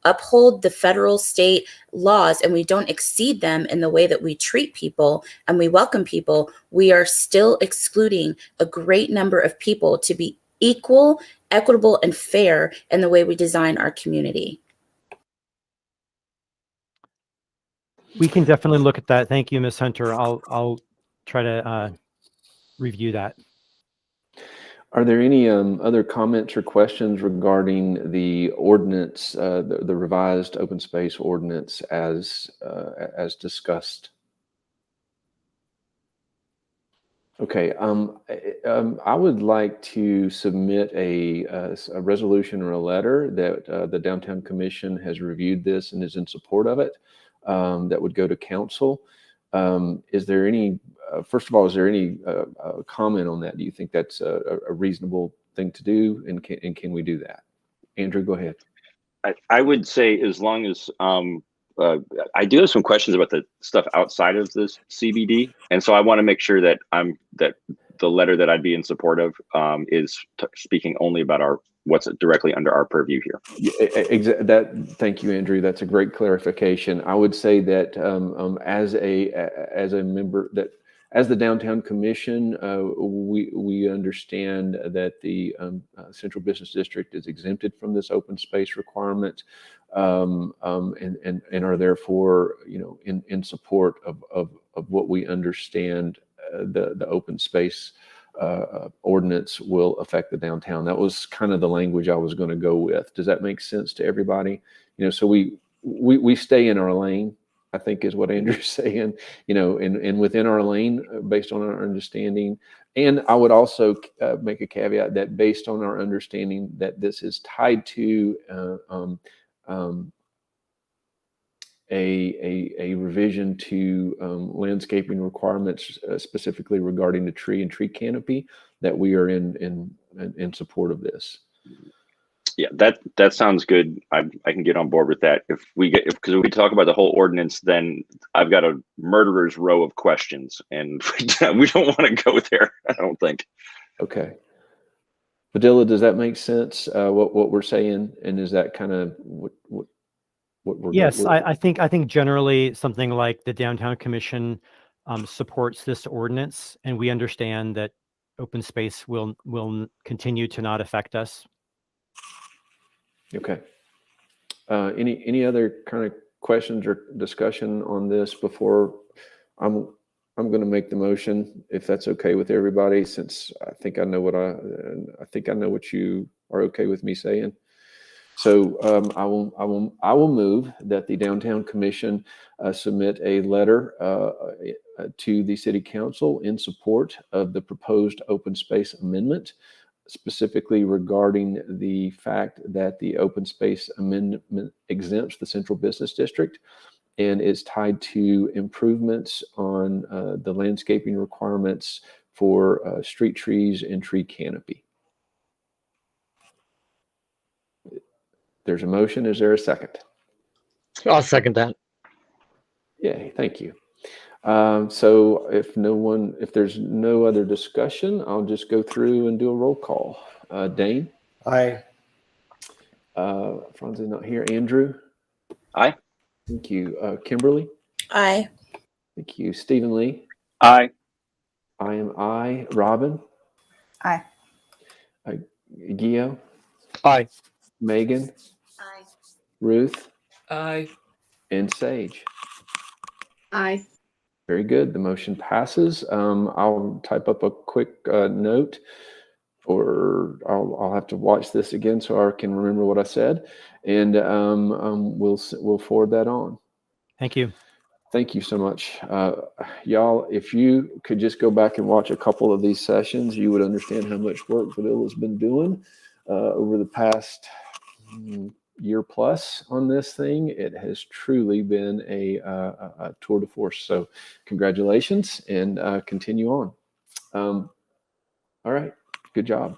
uphold the federal state laws and we don't exceed them in the way that we treat people and we welcome people, we are still excluding a great number of people to be equal, equitable, and fair in the way we design our community. We can definitely look at that. Thank you, Ms. Hunter. I'll try to review that. Are there any other comments or questions regarding the ordinance, the revised open space ordinance as discussed? Okay, I would like to submit a resolution or a letter that the Downtown Commission has reviewed this and is in support of it, that would go to council. Is there any, first of all, is there any comment on that? Do you think that's a reasonable thing to do, and can we do that? Andrew, go ahead. I would say, as long as I do have some questions about the stuff outside of this CBD, and so I want to make sure that that the letter that I'd be in support of is speaking only about what's directly under our purview here. Thank you, Andrew. That's a great clarification. I would say that as a member, that as the Downtown Commission, we understand that the Central Business District is exempted from this open space requirement, and are therefore, in support of what we understand the open space ordinance will affect the downtown. That was kind of the language I was going to go with. Does that make sense to everybody? So we stay in our lane, I think is what Andrew's saying, and within our lane based on our understanding. And I would also make a caveat that based on our understanding that this is tied to a revision to landscaping requirements, specifically regarding the tree and tree canopy, that we are in support of this. Yeah, that sounds good. I can get on board with that. Because if we talk about the whole ordinance, then I've got a murderer's row of questions, and we don't want to go there, I don't think. Okay. Padilla, does that make sense? What we're saying, and is that kind of what we're? Yes, I think generally something like the Downtown Commission supports this ordinance, and we understand that open space will continue to not affect us. Okay. Any other kind of questions or discussion on this before I'm going to make the motion, if that's okay with everybody, since I think I know what you are okay with me saying. So I will move that the Downtown Commission submit a letter to the City Council in support of the proposed open space amendment, specifically regarding the fact that the open space amendment exempts the Central Business District and is tied to improvements on the landscaping requirements for street trees and tree canopy. There's a motion. Is there a second? I'll second that. Yay, thank you. So if there's no other discussion, I'll just go through and do a roll call. Dane? Aye. Franz is not here. Andrew? Aye. Thank you. Kimberly? Aye. Thank you. Stephen Lee? Aye. I am aye. Robin? Aye. Gio? Aye. Megan? Aye. Ruth? Aye. And Sage? Aye. Very good. The motion passes. I'll type up a quick note, or I'll have to watch this again so I can remember what I said, and we'll forward that on. Thank you. Thank you so much. Y'all, if you could just go back and watch a couple of these sessions, you would understand how much work Vidilla's been doing over the past year plus on this thing. It has truly been a tour de force. So congratulations, and continue on. All right, good job.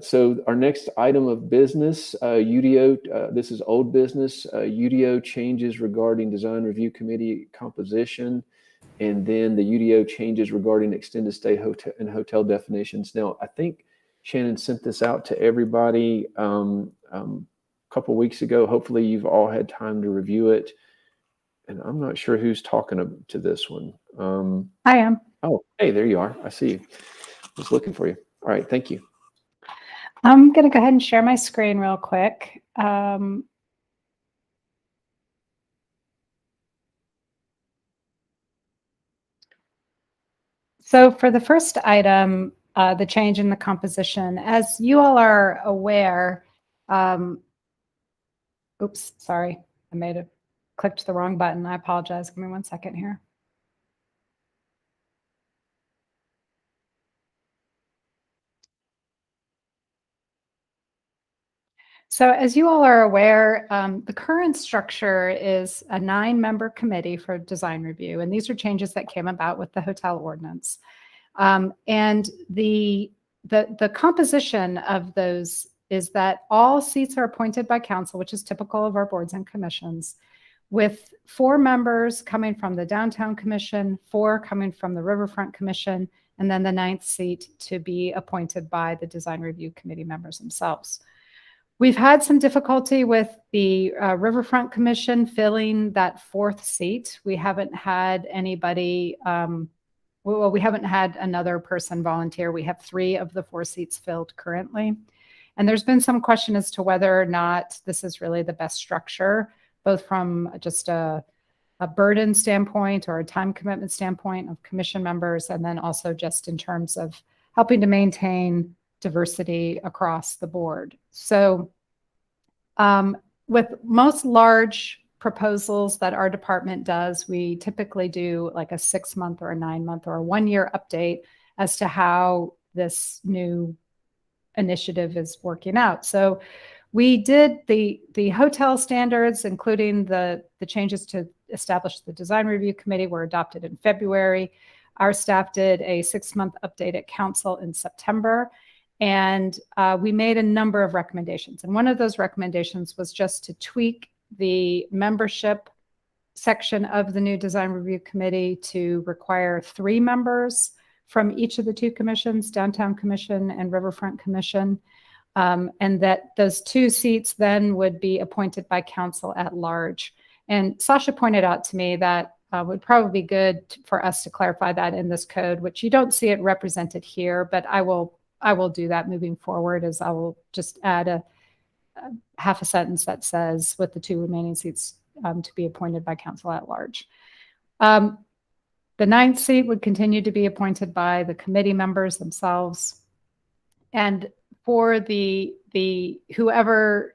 So our next item of business, UDO, this is old business, UDO changes regarding design review committee composition, and then the UDO changes regarding extended stay hotel and hotel definitions. Now, I think Shannon sent this out to everybody a couple weeks ago. Hopefully you've all had time to review it. And I'm not sure who's talking to this one. I am. Oh, hey, there you are. I see you. I was looking for you. All right, thank you. I'm going to go ahead and share my screen real quick. So for the first item, the change in the composition, as you all are aware, oops, sorry, I clicked the wrong button. I apologize. Give me 1 second here. So as you all are aware, the current structure is a 9-member committee for design review, and these are changes that came about with the hotel ordinance. And the composition of those is that all seats are appointed by council, which is typical of our boards and commissions, with 4 members coming from the Downtown Commission, 4 coming from the Riverfront Commission, and then the 9th seat to be appointed by the design review committee members themselves. We've had some difficulty with the Riverfront Commission filling that 4th seat. We haven't had anybody, well, we haven't had another person volunteer. We have 3 of the 4 seats filled currently. And there's been some question as to whether or not this is really the best structure, both from just a burden standpoint or a time commitment standpoint of commission members, and then also just in terms of helping to maintain diversity across the board. So with most large proposals that our department does, we typically do like a 6-month or a 9-month or a 1-year update as to how this new initiative is working out. So we did the hotel standards, including the changes to establish the design review committee, were adopted in February. Our staff did a 6-month update at council in September. And we made a number of recommendations. And one of those recommendations was just to tweak the membership section of the new design review committee to require 3 members from each of the 2 commissions, Downtown Commission and Riverfront Commission, and that those 2 seats then would be appointed by council at large. And Sasha pointed out to me that would probably be good for us to clarify that in this code, which you don't see it represented here, but I will do that moving forward, as I will just add a half a sentence that says with the 2 remaining seats to be appointed by council at large. The 9th seat would continue to be appointed by the committee members themselves. And for the whoever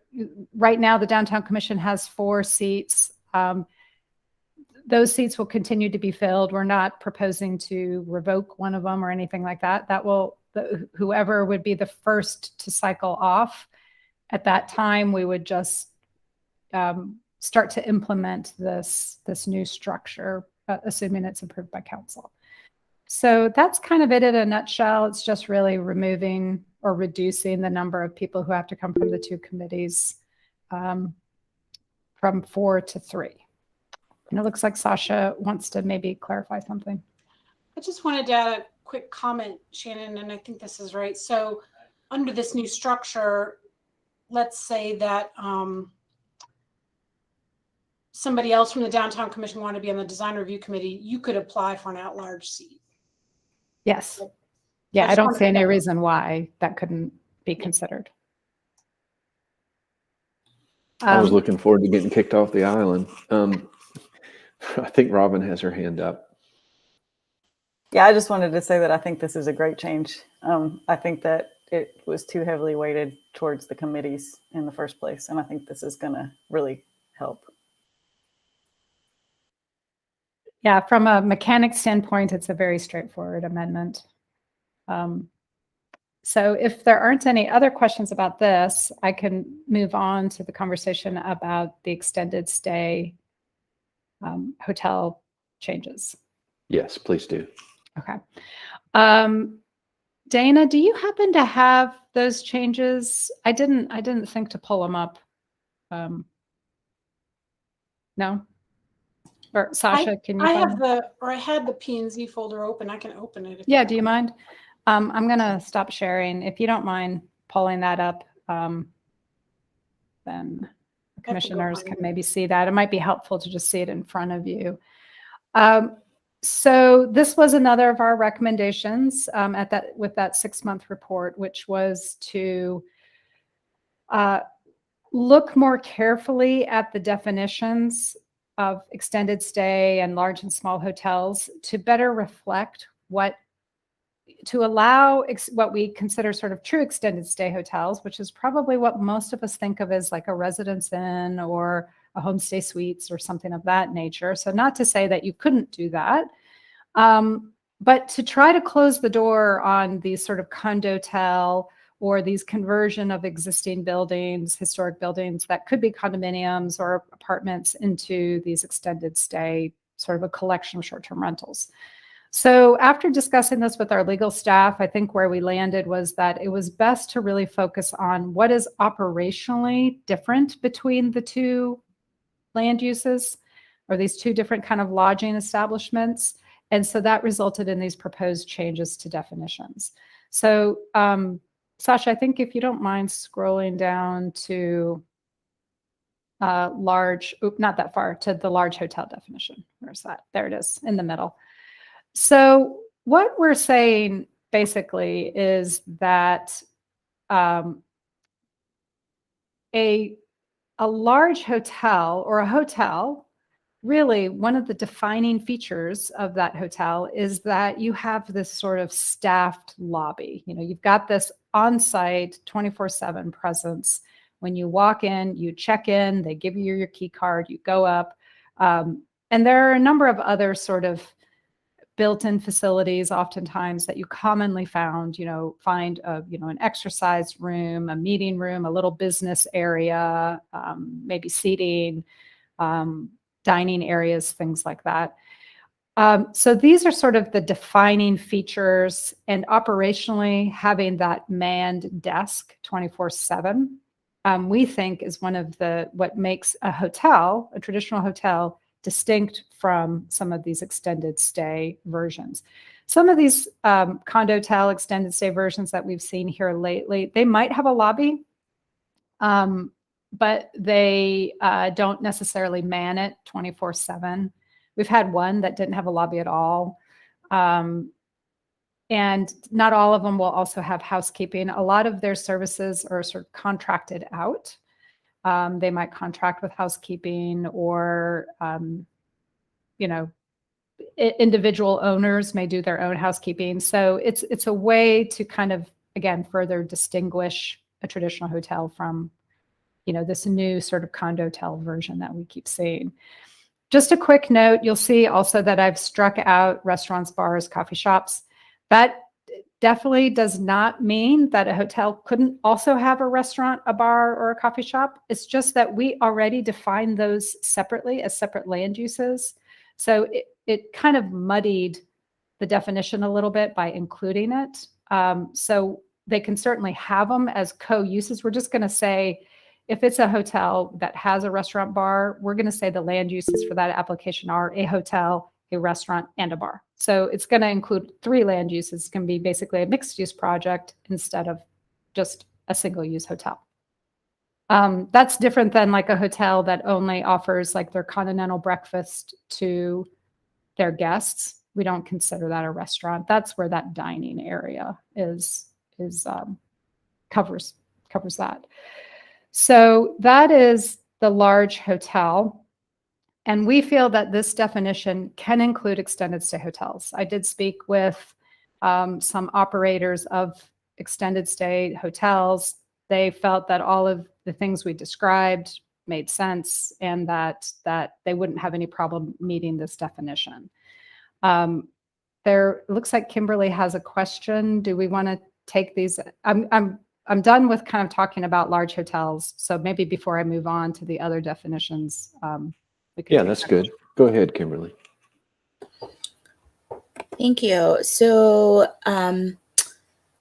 right now the Downtown Commission has 4 seats. Those seats will continue to be filled. We're not proposing to revoke one of them or anything like that. Whoever would be the first to cycle off at that time, we would just start to implement this new structure, assuming it's approved by council. So that's kind of it in a nutshell. It's just really removing or reducing the number of people who have to come from the 2 committees from 4 to 3. And it looks like Sasha wants to maybe clarify something. I just wanted to add a quick comment, Shannon, and I think this is right. So under this new structure, let's say that somebody else from the Downtown Commission wanted to be on the Design Review Committee, you could apply for an at-large seat. Yes. Yeah, I don't see any reason why that couldn't be considered. I was looking forward to getting kicked off the island. I think Robin has her hand up. Yeah, I just wanted to say that I think this is a great change. I think that it was too heavily weighted towards the committees in the first place, and I think this is going to really help. Yeah, from a mechanic standpoint, it's a very straightforward amendment. So if there aren't any other questions about this, I can move on to the conversation about the extended stay hotel changes. Yes, please do. Okay. Dana, do you happen to have those changes? I didn't think to pull them up. No? Or Sasha, can you? I had the P&Z folder open. I can open it. Yeah, do you mind? I'm going to stop sharing. If you don't mind pulling that up, then the commissioners can maybe see that. It might be helpful to just see it in front of you. So this was another of our recommendations with that 6-month report, which was to look more carefully at the definitions of extended stay and large and small hotels to better reflect to allow what we consider sort of true extended stay hotels, which is probably what most of us think of as like a Residence Inn or a homestay suites or something of that nature. So not to say that you couldn't do that, but to try to close the door on these sort of condotel or these conversion of existing buildings, historic buildings that could be condominiums or apartments into these extended stay, sort of a collection of short-term rentals. So after discussing this with our legal staff, I think where we landed was that it was best to really focus on what is operationally different between the 2 land uses or these 2 different kind of lodging establishments. And so that resulted in these proposed changes to definitions. So Sasha, I think if you don't mind scrolling down to not that far, to the large hotel definition. Where's that? There it is in the middle. So what we're saying basically is that a large hotel or a hotel, really one of the defining features of that hotel is that you have this sort of staffed lobby. You know, you've got this on-site 24/7 presence. When you walk in, you check in, they give you your key card, you go up. And there are a number of other sort of built-in facilities oftentimes that you commonly find an exercise room, a meeting room, a little business area, maybe seating, dining areas, things like that. So these are sort of the defining features, and operationally having that manned desk 24/7, we think is one of what makes a hotel, a traditional hotel, distinct from some of these extended stay versions. Some of these condotel extended stay versions that we've seen here lately, they might have a lobby, but they don't necessarily man it 24/7. We've had one that didn't have a lobby at all. And not all of them will also have housekeeping. A lot of their services are sort of contracted out. They might contract with housekeeping, or individual owners may do their own housekeeping. So it's a way to kind of, again, further distinguish a traditional hotel from this new sort of condotel version that we keep seeing. Just a quick note, you'll see also that I've struck out restaurants, bars, coffee shops. That definitely does not mean that a hotel couldn't also have a restaurant, a bar, or a coffee shop. It's just that we already define those separately as separate land uses. So it kind of muddied the definition a little bit by including it. So they can certainly have them as co-uses. We're just going to say, if it's a hotel that has a restaurant bar, we're going to say the land uses for that application are a hotel, a restaurant, and a bar. So it's going to include 3 land uses. It's going to be basically a mixed use project instead of just a single use hotel. That's different than like a hotel that only offers like their continental breakfast to their guests. We don't consider that a restaurant. That's where that dining area covers that. So that is the large hotel. And we feel that this definition can include extended stay hotels. I did speak with some operators of extended stay hotels. They felt that all of the things we described made sense and that they wouldn't have any problem meeting this definition. There looks like Kimberly has a question. Do we want to take these? I'm done with kind of talking about large hotels. So maybe before I move on to the other definitions, yeah, that's good. Go ahead, Kimberly. Thank you. So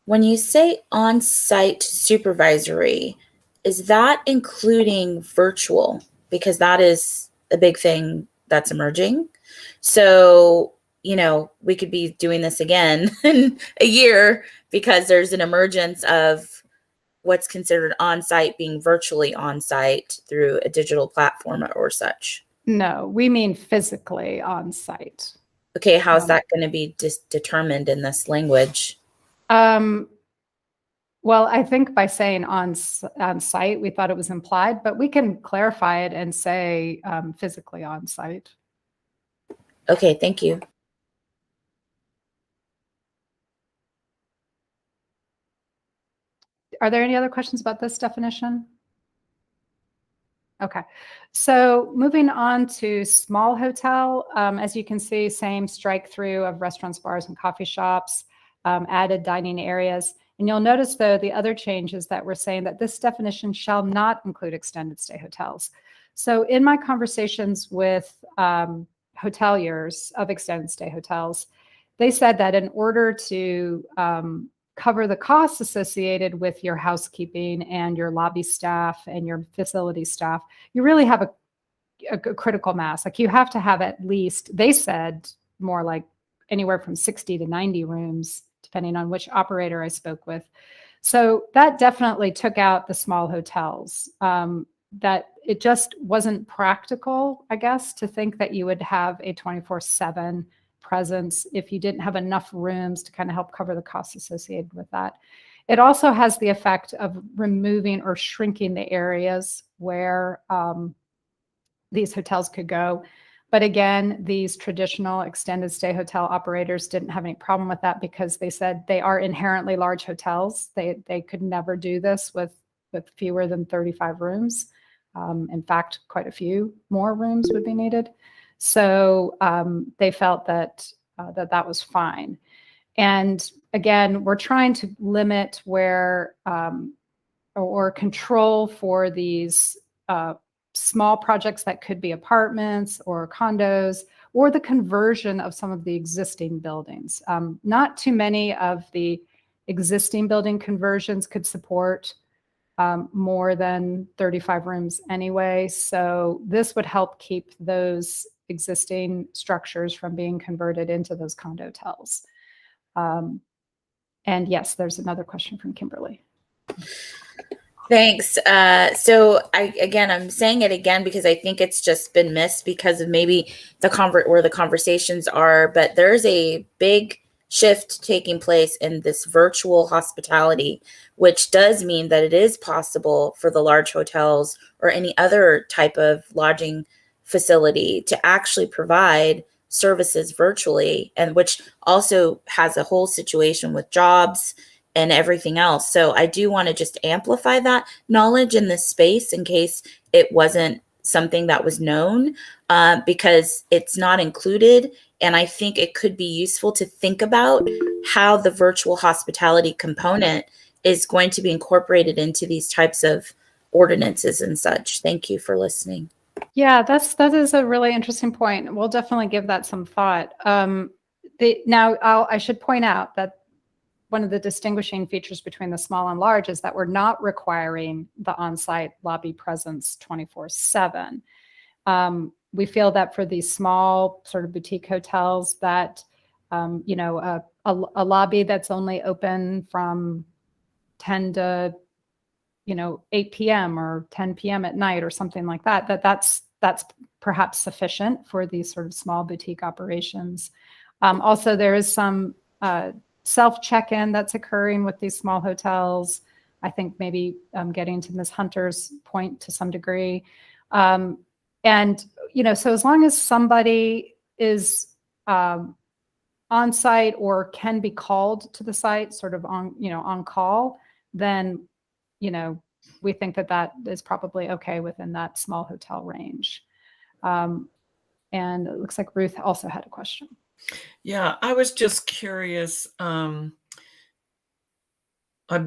when you say on-site supervisory, is that including virtual? Because that is a big thing that's emerging. So, we could be doing this again in a year because there's an emergence of what's considered on-site being virtually on-site through a digital platform or such. No, we mean physically on-site. Okay, how's that going to be determined in this language? Well, I think by saying on site, we thought it was implied, but we can clarify it and say physically on site. Okay, thank you. Are there any other questions about this definition? Okay, so moving on to small hotel, as you can see, same strike through of restaurants, bars, and coffee shops, added dining areas. And you'll notice, though, the other changes that we're saying that this definition shall not include extended stay hotels. So in my conversations with hoteliers of extended stay hotels, they said that in order to cover the costs associated with your housekeeping and your lobby staff and your facility staff, you really have a critical mass. Like you have to have at least, they said, more like anywhere from 60 to 90 rooms, depending on which operator I spoke with. So that definitely took out the small hotels. That it just wasn't practical, I guess, to think that you would have a 24/7 presence if you didn't have enough rooms to kind of help cover the costs associated with that. It also has the effect of removing or shrinking the areas where these hotels could go. But again, these traditional extended stay hotel operators didn't have any problem with that because they said they are inherently large hotels. They could never do this with fewer than 35 rooms. In fact, quite a few more rooms would be needed. So they felt that that was fine. And again, we're trying to limit where or control for these small projects that could be apartments or condos or the conversion of some of the existing buildings. Not too many of the existing building conversions could support more than 35 rooms anyway. So this would help keep those existing structures from being converted into those condo hotels. And yes, there's another question from Kimberly. Thanks. So I'm saying it again because I think it's just been missed because of maybe where the conversations are, but there's a big shift taking place in this virtual hospitality, which does mean that it is possible for the large hotels or any other type of lodging facility to actually provide services virtually, and which also has a whole situation with jobs and everything else. So I do want to just amplify that knowledge in this space in case it wasn't something that was known, because it's not included. And I think it could be useful to think about how the virtual hospitality component is going to be incorporated into these types of ordinances and such. Thank you for listening. Yeah, that is a really interesting point. We'll definitely give that some thought. I should point out that one of the distinguishing features between the small and large is that we're not requiring the on-site lobby presence 24/7. We feel that for these small sort of boutique hotels that, a lobby that's only open from 10 to 8 p.m. or 10 p.m. at night or something like that, that's perhaps sufficient for these sort of small boutique operations. Also, there is some self-check-in that's occurring with these small hotels. I think maybe getting to Ms. Hunter's point to some degree. So as long as somebody is on site or can be called to the site sort of on call, then we think that is probably okay within that small hotel range. And it looks like Ruth also had a question. Yeah, I was just curious. I've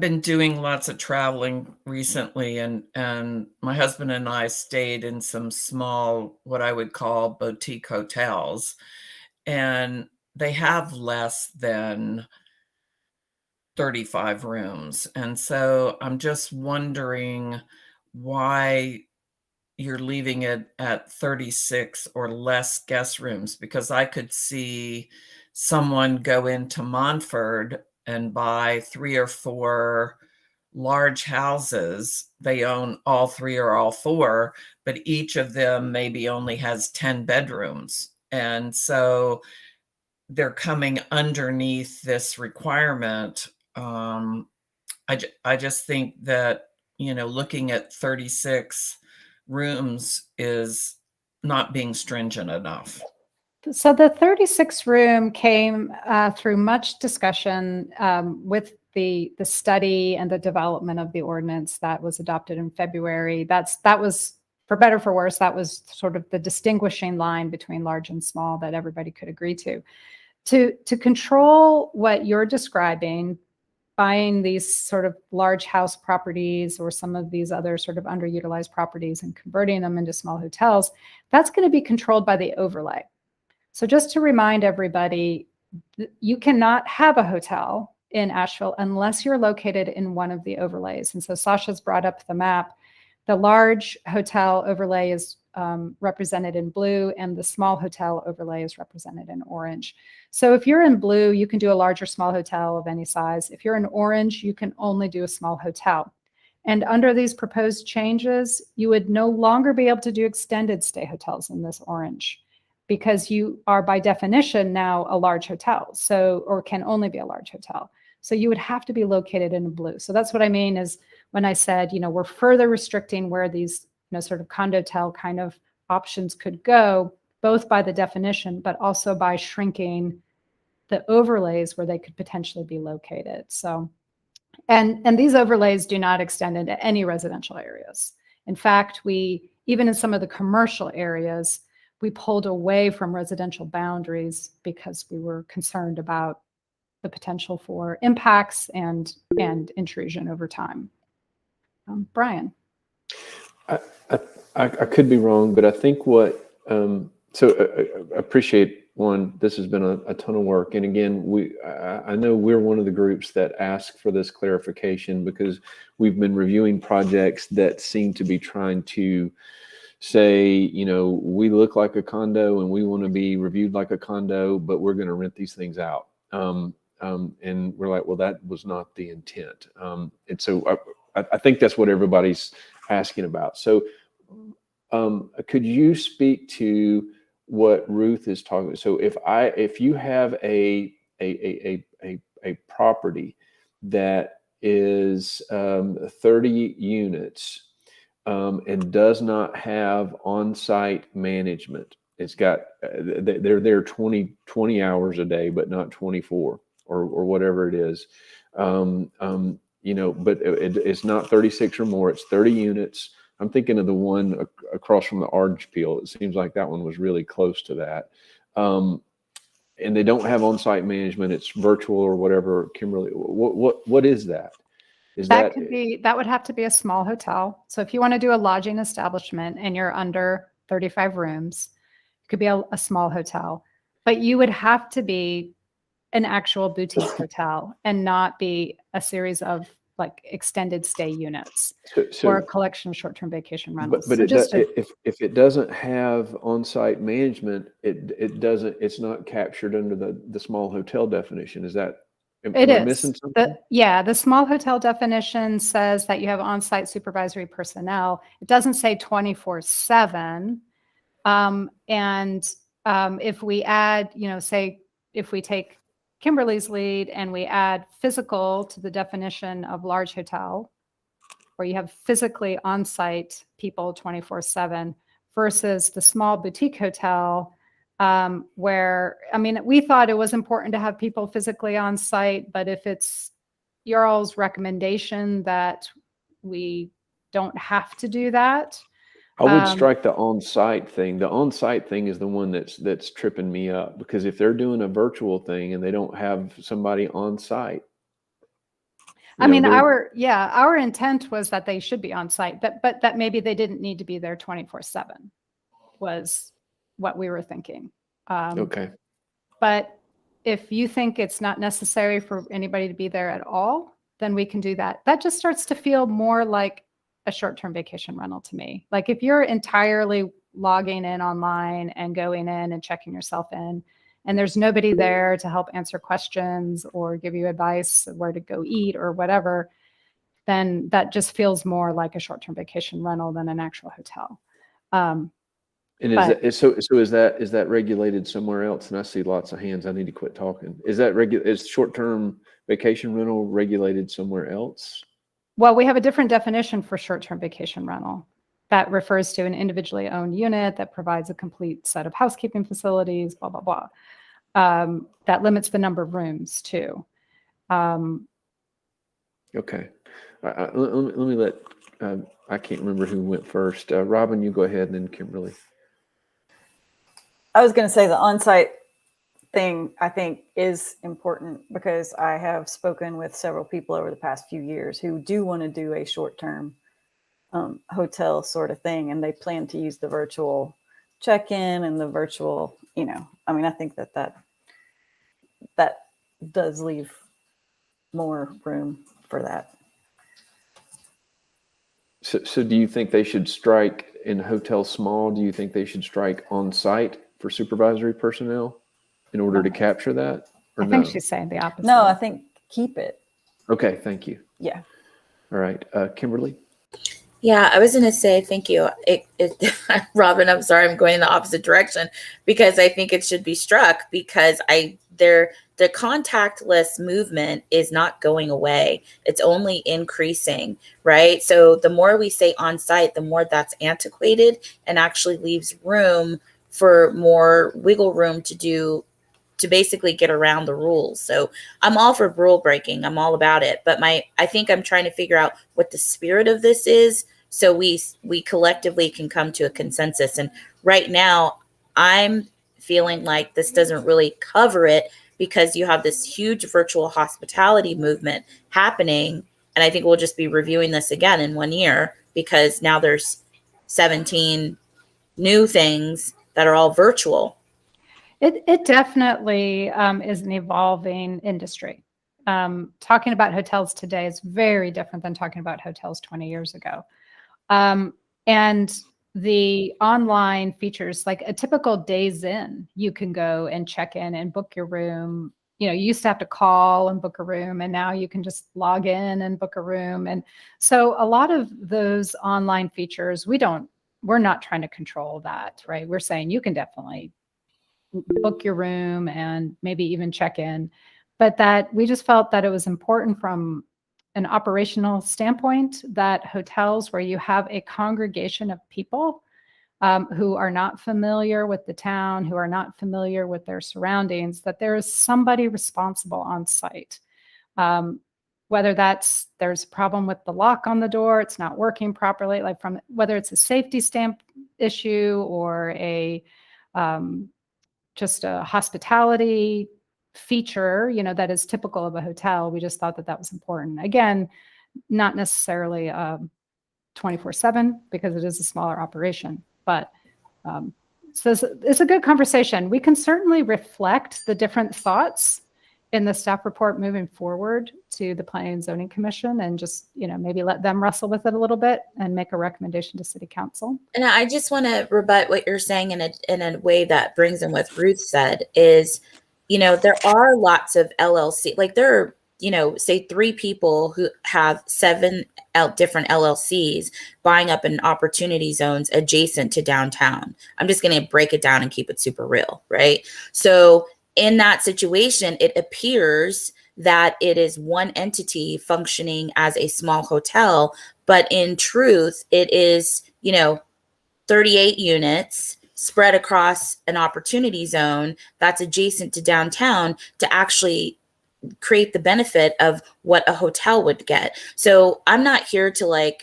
been doing lots of traveling recently, and my husband and I stayed in some small, what I would call boutique hotels, and they have less than 35 rooms. And so I'm just wondering why you're leaving it at 36 or less guest rooms, because I could see someone go into Montford and buy 3 or 4 large houses. They own all 3 or all 4, but each of them maybe only has 10 bedrooms. And so they're coming underneath this requirement. I just think that, looking at 36 rooms is not being stringent enough. So the 36 room came through much discussion with the study and the development of the ordinance that was adopted in February. That was, for better or for worse, that was sort of the distinguishing line between large and small that everybody could agree to. To control what you're describing, buying these sort of large house properties or some of these other sort of underutilized properties and converting them into small hotels, that's going to be controlled by the overlay. So just to remind everybody, you cannot have a hotel in Asheville unless you're located in one of the overlays. And so Sasha's brought up the map. The large hotel overlay is represented in blue, and the small hotel overlay is represented in orange. So if you're in blue, you can do a large or small hotel of any size. If you're in orange, you can only do a small hotel. And under these proposed changes, you would no longer be able to do extended stay hotels in this orange, because you are by definition now a large hotel, or can only be a large hotel. So you would have to be located in blue. So that's what I mean is when I said, we're further restricting where these sort of condotel kind of options could go, both by the definition, but also by shrinking the overlays where they could potentially be located. So, and these overlays do not extend into any residential areas. In fact, even in some of the commercial areas, we pulled away from residential boundaries because we were concerned about the potential for impacts and intrusion over time. Brian. I could be wrong, but I think I appreciate this has been a ton of work. And again, I know we're one of the groups that ask for this clarification because we've been reviewing projects that seem to be trying to say, we look like a condo and we want to be reviewed like a condo, but we're going to rent these things out. And we're like, well, that was not the intent. And so I think that's what everybody's asking about. So could you speak to what Ruth is talking about? So if you have a property that is 30 units and does not have on-site management, it's got they're there 20 hours a day, but not 24. or whatever it is. You know, but it's not 36 or more, it's 30 units. I'm thinking of the one across from the Orange Peel. It seems like that one was really close to that. And they don't have on-site management, it's virtual or whatever. Kimberly, what is that? That could be, that would have to be a small hotel. So if you want to do a lodging establishment and you're under 35 rooms, it could be a small hotel, but you would have to be an actual boutique hotel and not be a series of like extended stay units or a collection of short-term vacation rentals. But if it doesn't have on-site management, it's not captured under the small hotel definition. Is that, am I missing something? The small hotel definition says that you have on-site supervisory personnel. It doesn't say 24/7. If we add, you know, say if we take Kimberly's lead and we add physical to the definition of large hotel, where you have physically on-site people 24/7 versus the small boutique hotel, where, I mean, we thought it was important to have people physically on site, but if it's your all's recommendation that we don't have to do that. I would strike the on-site thing. The on-site thing is the one that's tripping me up, because if they're doing a virtual thing and they don't have somebody on site. I mean, our intent was that they should be on site, but that maybe they didn't need to be there 24/7 was what we were thinking. Okay. But if you think it's not necessary for anybody to be there at all, then we can do that. That just starts to feel more like a short-term vacation rental to me. Like if you're entirely logging in online and going in and checking yourself in, and there's nobody there to help answer questions or give you advice where to go eat or whatever, then that just feels more like a short-term vacation rental than an actual hotel. And is that regulated somewhere else? And I see lots of hands. I need to quit talking. Is short-term vacation rental regulated somewhere else? Well, we have a different definition for short-term vacation rental that refers to an individually owned unit that provides a complete set of housekeeping facilities, blah, blah, blah. That limits the number of rooms too. Okay. Let me I can't remember who went first. Robin, you go ahead, and then Kimberly. I was going to say the on-site thing, I think, is important because I have spoken with several people over the past few years who do want to do a short-term hotel sort of thing, and they plan to use the virtual check-in and the virtual, I mean, I think that does leave more room for that. So do you think they should strike in hotel small? Do you think they should strike on-site for supervisory personnel in order to capture that? Or I think she's saying the opposite. No, I think keep it. Okay, thank you. Yeah. All right, Kimberly? Yeah, I was going to say, thank you. Robin, I'm sorry, I'm going in the opposite direction because I think it should be struck because the contactless movement is not going away. It's only increasing, right? So the more we say on site, the more that's antiquated and actually leaves room for more wiggle room to basically get around the rules. So I'm all for rule breaking. I'm all about it. But I think I'm trying to figure out what the spirit of this is so we collectively can come to a consensus. And right now I'm feeling like this doesn't really cover it because you have this huge virtual hospitality movement happening. And I think we'll just be reviewing this again in 1 year because now there's 17 new things that are all virtual. It definitely is an evolving industry. Talking about hotels today is very different than talking about hotels 20 years ago. And the online features, like a typical Days Inn, you can go and check in and book your room. You used to have to call and book a room, and now you can just log in and book a room. And so a lot of those online features, we're not trying to control that, right? We're saying you can definitely book your room and maybe even check in, but that we just felt that it was important from an operational standpoint that hotels where you have a congregation of people who are not familiar with the town, who are not familiar with their surroundings, that there is somebody responsible on site. Whether there's a problem with the lock on the door, it's not working properly, like whether it's a safety stamp issue or just a hospitality feature, that is typical of a hotel. We just thought that was important. Again, not necessarily 24/7 because it is a smaller operation, but so it's a good conversation. We can certainly reflect the different thoughts in the staff report moving forward to the Planning and Zoning Commission, and just, maybe let them wrestle with it a little bit and make a recommendation to City Council. And I just want to rebut what you're saying in a way that brings in what Ruth said is, there are lots of LLC, like there are, say 3 people who have 7 different LLCs buying up in opportunity zones adjacent to downtown. I'm just going to break it down and keep it super real, right? So in that situation, it appears that it is one entity functioning as a small hotel, but in truth, it is, 38 units spread across an opportunity zone that's adjacent to downtown to actually create the benefit of what a hotel would get. So I'm not here to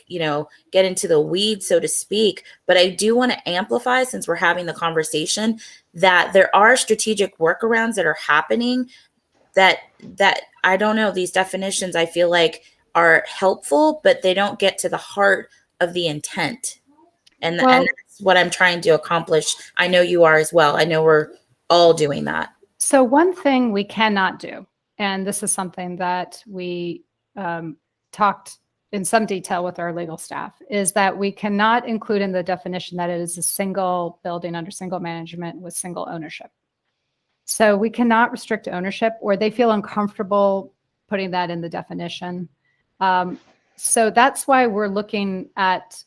get into the weeds, so to speak, but I do want to amplify, since we're having the conversation, that there are strategic workarounds that are happening that I don't know, these definitions I feel like are helpful, but they don't get to the heart of the intent. And that's what I'm trying to accomplish. I know you are as well. I know we're all doing that. So one thing we cannot do, and this is something that we talked in some detail with our legal staff, is that we cannot include in the definition that it is a single building under single management with single ownership. So we cannot restrict ownership, or they feel uncomfortable putting that in the definition. So that's why we're looking at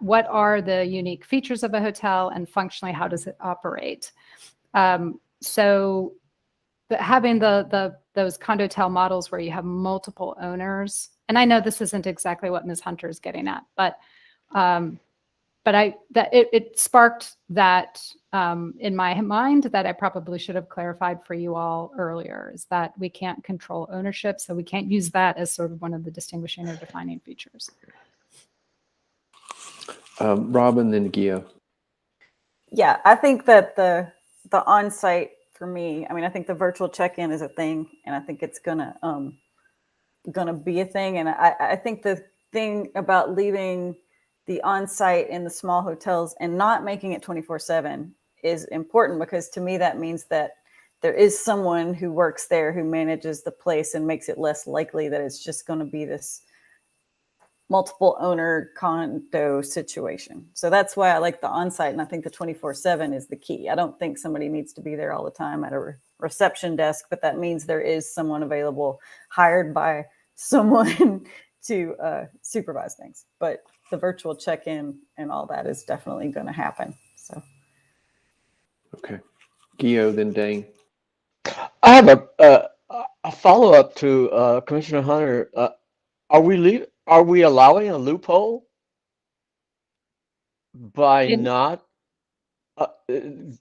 what are the unique features of a hotel, and functionally, how does it operate? So having those condotel models where you have multiple owners, and I know this isn't exactly what Ms. Hunter is getting at, but it sparked that in my mind that I probably should have clarified for you all earlier, is that we can't control ownership, so we can't use that as sort of one of the distinguishing or defining features. Robin, then Gio. Yeah, I think that the on-site, for me, I think the virtual check-in is a thing, and I think it's gonna be a thing. And I think the thing about leaving the on-site in the small hotels and not making it 24/7 is important, because to me that means that there is someone who works there who manages the place and makes it less likely that it's just going to be this multiple owner condo situation. So that's why I like the on-site, and I think the 24/7 is the key. I don't think somebody needs to be there all the time at a reception desk, but that means there is someone available, hired by someone to supervise things. But the virtual check-in and all that is definitely going to happen. So, okay, Gio, then Dane. I have a follow-up to Commissioner Hunter. Are we allowing a loophole by not? In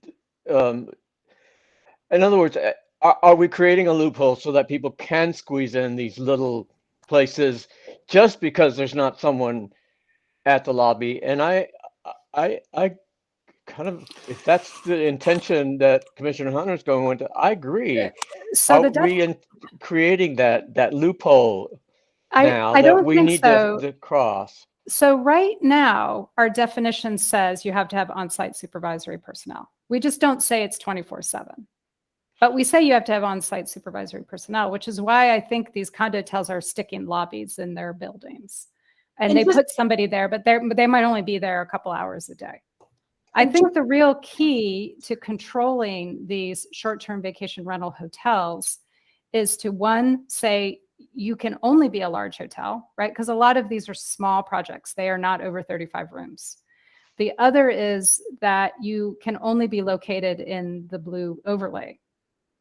other words, are we creating a loophole so that people can squeeze in these little places just because there's not someone at the lobby? And I kind of, if that's the intention that Commissioner Hunter is going with, I agree. So are we creating that loophole now I that don't we think need so. to cross? So right now, our definition says you have to have on-site supervisory personnel. We just don't say it's 24/7. But we say you have to have on-site supervisory personnel, which is why I think these condotels are sticking lobbies in their buildings. And they put somebody there, but they might only be there a couple hours a day. I think the real key to controlling these short-term vacation rental hotels is to, one, say you can only be a large hotel, right? Because a lot of these are small projects. They are not over 35 rooms. The other is that you can only be located in the blue overlay.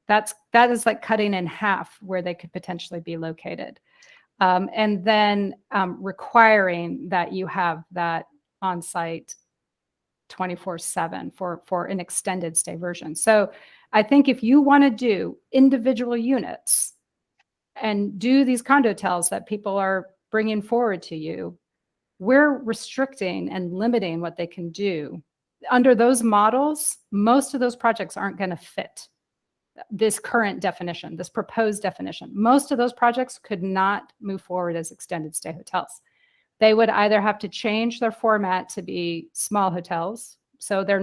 That is like cutting in half where they could potentially be located. And then requiring that you have that on-site 24/7 for an extended stay version. So I think if you want to do individual units and do these condotels that people are bringing forward to you, we're restricting and limiting what they can do. Under those models, most of those projects aren't going to fit this current definition, this proposed definition. Most of those projects could not move forward as extended stay hotels. They would either have to change their format to be small hotels. So they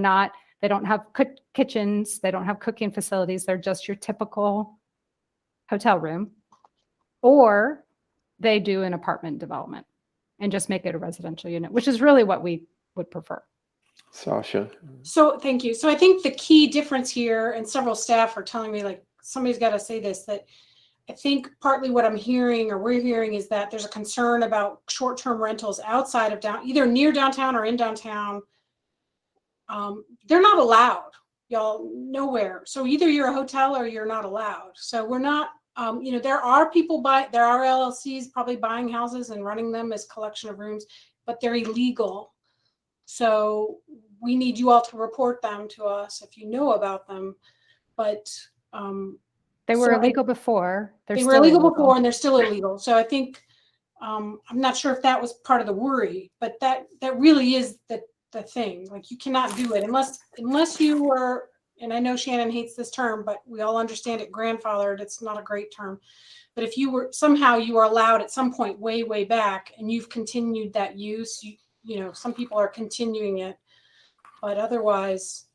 don't have kitchens, they don't have cooking facilities, they're just your typical hotel room. Or they do an apartment development and just make it a residential unit, which is really what we would prefer. Sasha. So thank you. So I think the key difference here, and several staff are telling me, like, somebody's got to say this, that I think partly what I'm hearing or we're hearing is that there's a concern about short-term rentals outside of either near downtown or in downtown. They're not allowed, y'all, nowhere. So either you're a hotel or you're not allowed. So we're not, there are there are LLCs probably buying houses and running them as collection of rooms, but they're illegal. So we need you all to report them to us if you know about them. But they were illegal before. They were illegal before, and they're still illegal. So I think I'm not sure if that was part of the worry, but that really is the thing. Like, you cannot do it unless you were, and I know Shannon hates this term, but we all understand it, grandfathered. It's not a great term. But if you were allowed at some point way back, and you've continued that use, some people are continuing it, but otherwise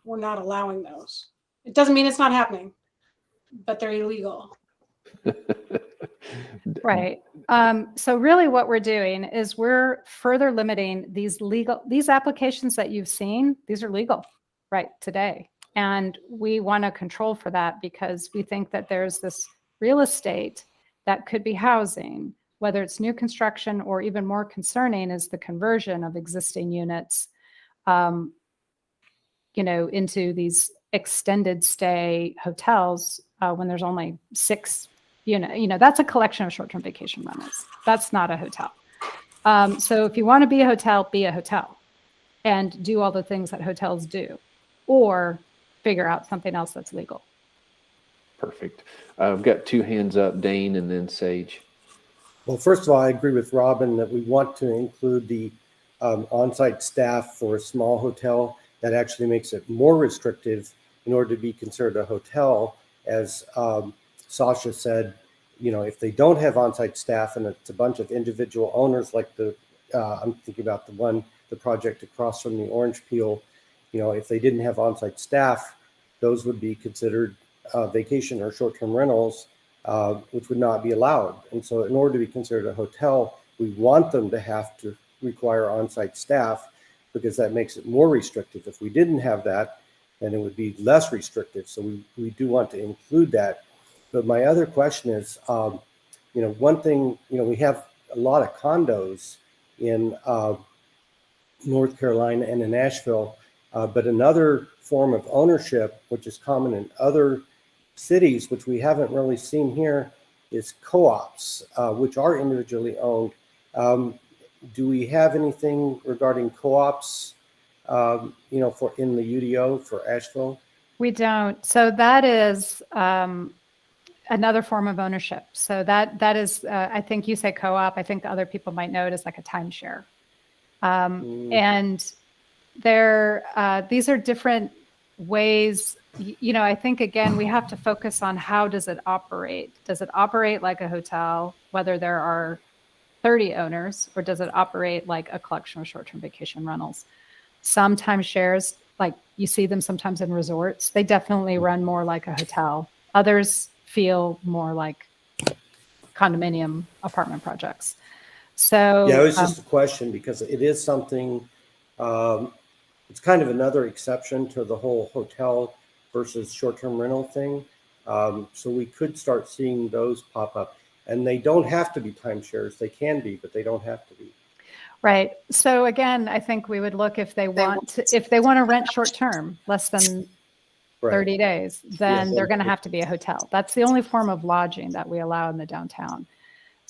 we're not allowing those. It doesn't mean it's not happening, but they're illegal. Right. So really what we're doing is we're further limiting these applications that you've seen. These are legal right today. And we want to control for that because we think that there's this real estate that could be housing, whether it's new construction or even more concerning is the conversion of existing units, into these extended stay hotels when there's only 6 units. That's a collection of short-term vacation rentals. That's not a hotel. So if you want to be a hotel and do all the things that hotels do, or figure out something else that's legal. Perfect. I've got 2 hands up, Dane and then Sage. Well, first of all, I agree with Robin that we want to include the on-site staff for a small hotel. That actually makes it more restrictive in order to be considered a hotel. As Sasha said, if they don't have on-site staff and it's a bunch of individual owners, like I'm thinking about the project across from the Orange Peel, if they didn't have on-site staff, those would be considered vacation or short-term rentals, which would not be allowed. And so in order to be considered a hotel, we want them to have to require on-site staff because that makes it more restrictive. If we didn't have that, then it would be less restrictive. So we do want to include that. But my other question is, one thing, we have a lot of condos in North Carolina and in Asheville, but another form of ownership, which is common in other cities, which we haven't really seen here, is co-ops, which are individually owned. Do we have anything regarding co-ops, for in the UDO for Asheville? We don't. So that is another form of ownership. So that is, I think you say co-op. I think other people might know it as like a timeshare. And these are different ways. I think, again, we have to focus on how does it operate? Does it operate like a hotel, whether there are 30 owners, or does it operate like a collection of short-term vacation rentals? Some timeshares, like you see them sometimes in resorts, they definitely run more like a hotel. Others feel more like condominium apartment projects. So yeah, it was just a question because it is something, it's kind of another exception to the whole hotel versus short-term rental thing. So we could start seeing those pop up. And they don't have to be timeshares. They can be, but they don't have to be. Right. So again, I think we would look if they want to rent short-term, less than 30 days, then they're going to have to be a hotel. That's the only form of lodging that we allow in the downtown.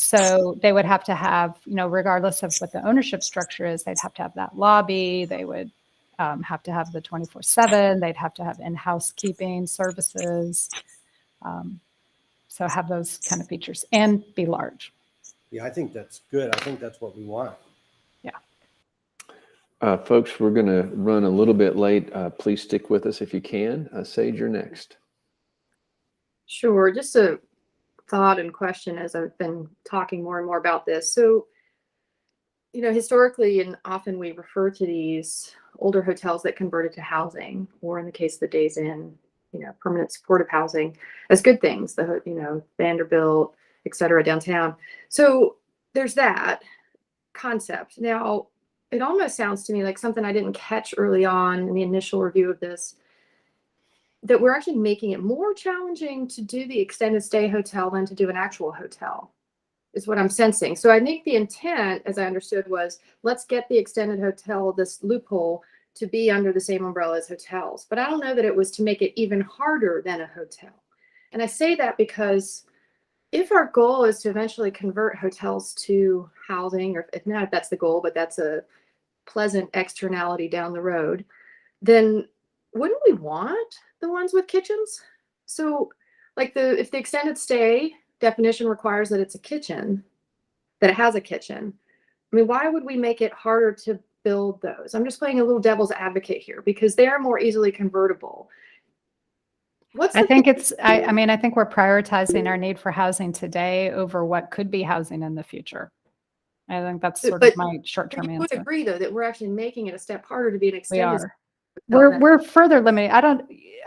So they would have to have, regardless of what the ownership structure is, they'd have to have that lobby. They would have to have the 24/7. They'd have to have in-house keeping services. So have those kind of features and be large. Yeah, I think that's good. I think that's what we want. Folks, we're going to run a little bit late. Please stick with us if you can. Sage, you're next. Sure. Just a thought and question as I've been talking more and more about this. So, historically and often we refer to these older hotels that converted to housing, or in the case of the Days Inn, permanent supportive housing, as good things, Vanderbilt, et cetera, downtown. So there's that concept. Now, it almost sounds to me like something I didn't catch early on in the initial review of this, that we're actually making it more challenging to do the extended stay hotel than to do an actual hotel, is what I'm sensing. So I think the intent, as I understood, was let's get the extended hotel, this loophole, to be under the same umbrella as hotels. But I don't know that it was to make it even harder than a hotel. And I say that because if our goal is to eventually convert hotels to housing, or if not, if that's the goal, but that's a pleasant externality down the road, then wouldn't we want the ones with kitchens? So like if the extended stay definition requires that it's a kitchen, that it has a kitchen, I mean, why would we make it harder to build those? I'm just playing a little devil's advocate here because they're more easily convertible. I think we're prioritizing our need for housing today over what could be housing in the future. I think that's sort of my short-term answer. You would agree, though, that we're actually making it a step harder to be an extended. We are. We're further limiting.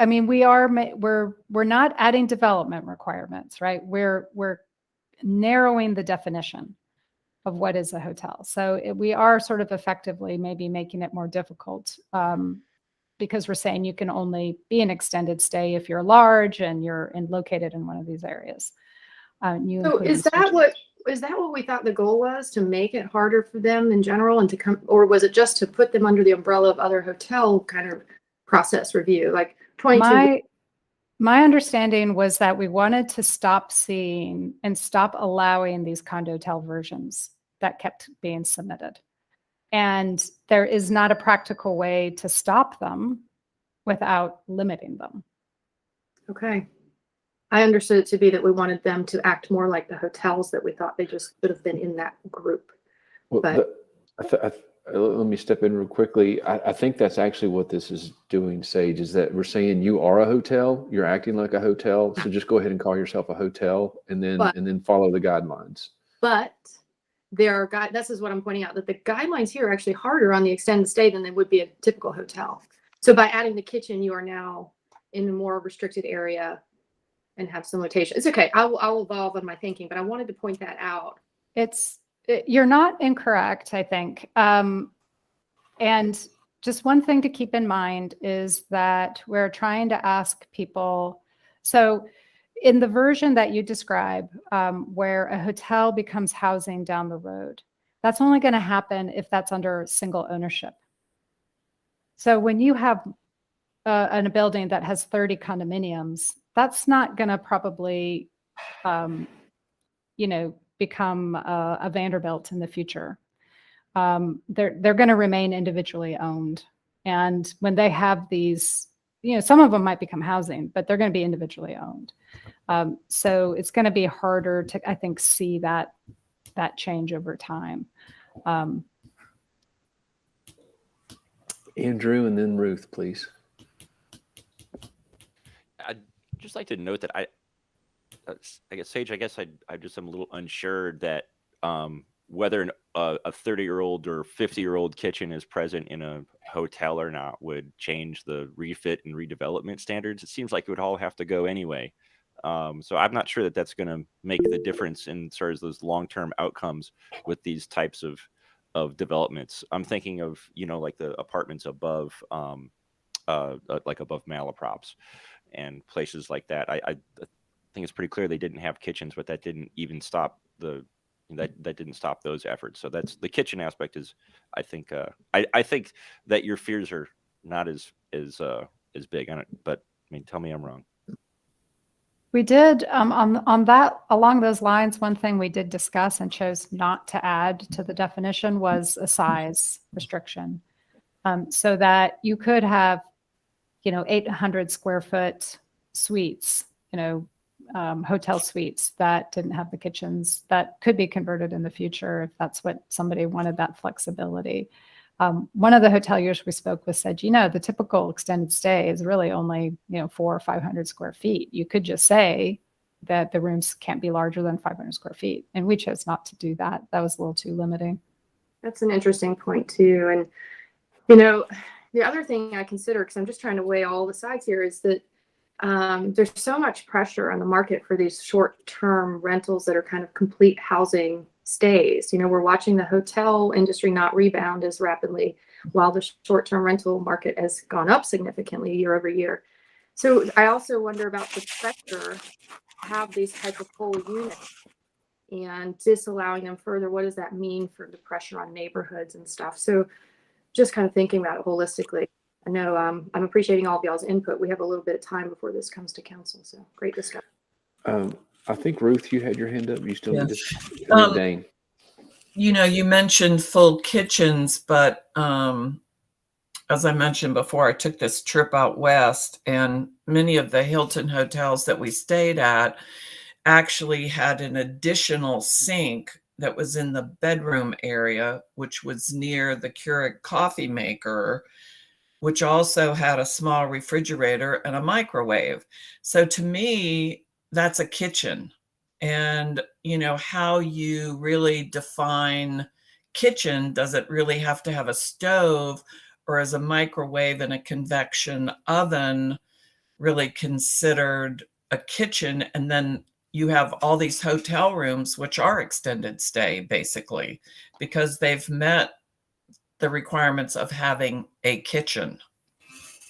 We're not adding development requirements, right? We're narrowing the definition of what is a hotel. So we are sort of effectively maybe making it more difficult because we're saying you can only be an extended stay if you're large and you're located in one of these areas. So is that what we thought the goal was, to make it harder for them in general and to come, or was it just to put them under the umbrella of other hotel kind of process review? Like 22. My understanding was that we wanted to stop seeing and stop allowing these condotel versions that kept being submitted. And there is not a practical way to stop them without limiting them. Okay. I understood it to be that we wanted them to act more like the hotels that we thought they just could have been in that group. Well, let me step in real quickly. I think that's actually what this is doing, Sage, is that we're saying you are a hotel, you're acting like a hotel, so just go ahead and call yourself a hotel and then follow the guidelines. But there are this is what I'm pointing out, that the guidelines here are actually harder on the extended stay than they would be a typical hotel. So by adding the kitchen, you are now in a more restricted area and have some limitations. It's okay. I'll evolve on my thinking, but I wanted to point that out. You're not incorrect, I think. And just one thing to keep in mind is that we're trying to ask people. So in the version that you describe, where a hotel becomes housing down the road, that's only going to happen if that's under single ownership. So when you have a building that has 30 condominiums, that's not going to probably, become a Vanderbilt in the future. They're going to remain individually owned. And when they have these, some of them might become housing, but they're going to be individually owned. So it's going to be harder to, I think, see that change over time. Andrew and then Ruth, please. I'd just like to note that I guess, Sage, I just am a little unsure that whether a 30-year-old or 50-year-old kitchen is present in a hotel or not would change the refit and redevelopment standards. It seems like it would all have to go anyway. So I'm not sure that that's going to make the difference in sort of those long-term outcomes with these types of developments. I'm thinking of, like the apartments above, like above malaprops and places like that. I think it's pretty clear they didn't have kitchens, but that didn't even stop that didn't stop those efforts. So that's the kitchen aspect is, I think that your fears are not as big on it, but I mean, tell me I'm wrong. We did, on that, along those lines, one thing we did discuss and chose not to add to the definition was a size restriction. So that you could have, 800 square foot suites, hotel suites that didn't have the kitchens that could be converted in the future if that's what somebody wanted, that flexibility. One of the hoteliers we spoke with said, the typical extended stay is really only, 400 or 500 square feet. You could just say that the rooms can't be larger than 500 square feet. And we chose not to do that. That was a little too limiting. That's an interesting point too. And, the other thing I consider, because I'm just trying to weigh all the sides here, is that there's so much pressure on the market for these short-term rentals that are kind of complete housing stays. We're watching the hotel industry not rebound as rapidly while the short-term rental market has gone up significantly year over year. So I also wonder about the pressure to have these type of whole units and disallowing them further. What does that mean for the pressure on neighborhoods and stuff? So just kind of thinking about it holistically. I know I'm appreciating all of y'all's input. We have a little bit of time before this comes to council, so great discussion. I think Ruth, you had your hand up. You still need to. Dane. You mentioned full kitchens, but as I mentioned before, I took this trip out west, and many of the Hilton hotels that we stayed at actually had an additional sink that was in the bedroom area, which was near the Keurig coffee maker, which also had a small refrigerator and a microwave. So to me, that's a kitchen. And, how you really define kitchen, does it really have to have a stove, or is a microwave and a convection oven really considered a kitchen? And then you have all these hotel rooms, which are extended stay, basically, because they've met the requirements of having a kitchen.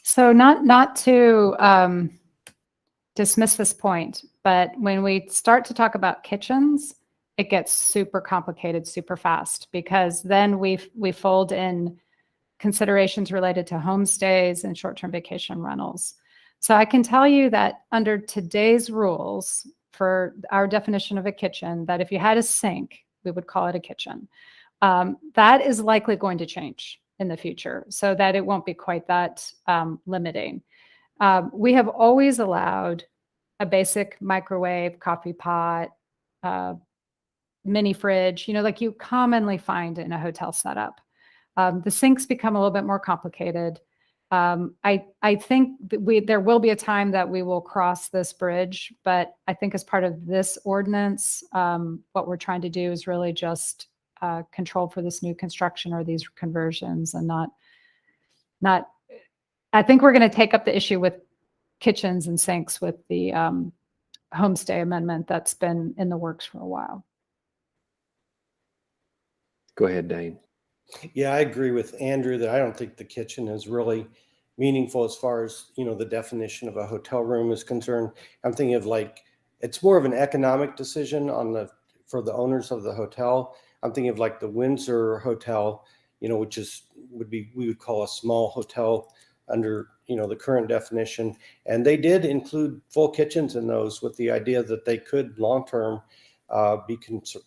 So not to dismiss this point, but when we start to talk about kitchens, it gets super complicated super fast, because then we fold in considerations related to homestays and short-term vacation rentals. So I can tell you that under today's rules for our definition of a kitchen, that if you had a sink, we would call it a kitchen. That is likely going to change in the future, so that it won't be quite that limiting. We have always allowed a basic microwave, coffee pot, mini fridge, like you commonly find in a hotel setup. The sinks become a little bit more complicated. I think that there will be a time that we will cross this bridge, but I think as part of this ordinance, what we're trying to do is really just control for this new construction or these conversions, and not. I think we're going to take up the issue with kitchens and sinks with the homestay amendment that's been in the works for a while. Go ahead, Dane. Yeah, I agree with Andrew that I don't think the kitchen is really meaningful as far as, the definition of a hotel room is concerned. I'm thinking of it's more of an economic decision for the owners of the hotel. I'm thinking of the Windsor Hotel, which we would call a small hotel under, the current definition. And they did include full kitchens in those with the idea that they could long-term be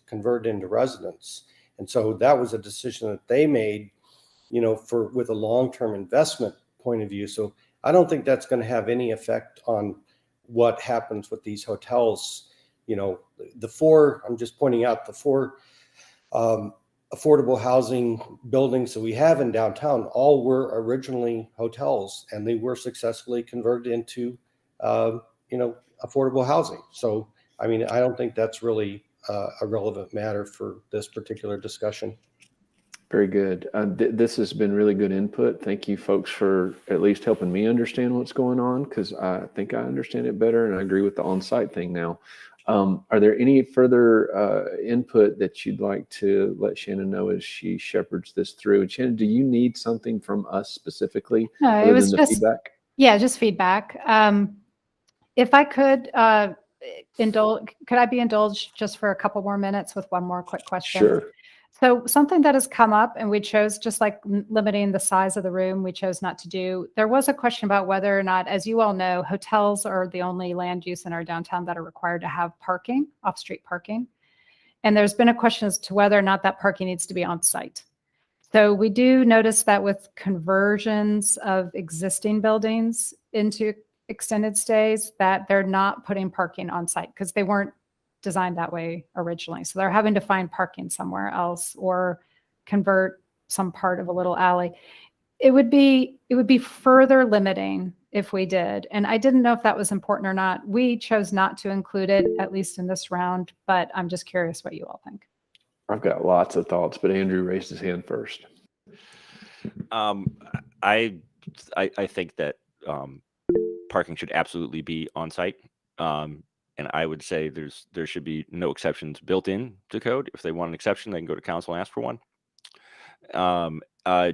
converted into residence. And so that was a decision that they made, with a long-term investment point of view. So I don't think that's going to have any effect on what happens with these hotels. I'm just pointing out the four affordable housing buildings that we have in downtown all were originally hotels, and they were successfully converted into, affordable housing. So, I don't think that's really a relevant matter for this particular discussion. Very good. This has been really good input. Thank you, folks, for at least helping me understand what's going on, because I think I understand it better, and I agree with the on-site thing now. Are there any further input that you'd like to let Shannon know as she shepherds this through? And Shannon, do you need something from us specifically? No, it was just feedback. Yeah, just feedback. If I could could I be indulged just for a couple more minutes with one more quick question? Sure. So something that has come up, and we chose, just like limiting the size of the room, we chose not to do. There was a question about whether or not, as you all know, hotels are the only land use in our downtown that are required to have parking, off-street parking. And there's been a question as to whether or not that parking needs to be on site. So we do notice that with conversions of existing buildings into extended stays, that they're not putting parking on site because they weren't designed that way originally. So they're having to find parking somewhere else or convert some part of a little alley. It would be further limiting if we did. And I didn't know if that was important or not. We chose not to include it, at least in this round, but I'm just curious what you all think. I've got lots of thoughts, but Andrew raised his hand first. I think that parking should absolutely be on site. And I would say there should be no exceptions built in to code. If they want an exception, they can go to council and ask for one.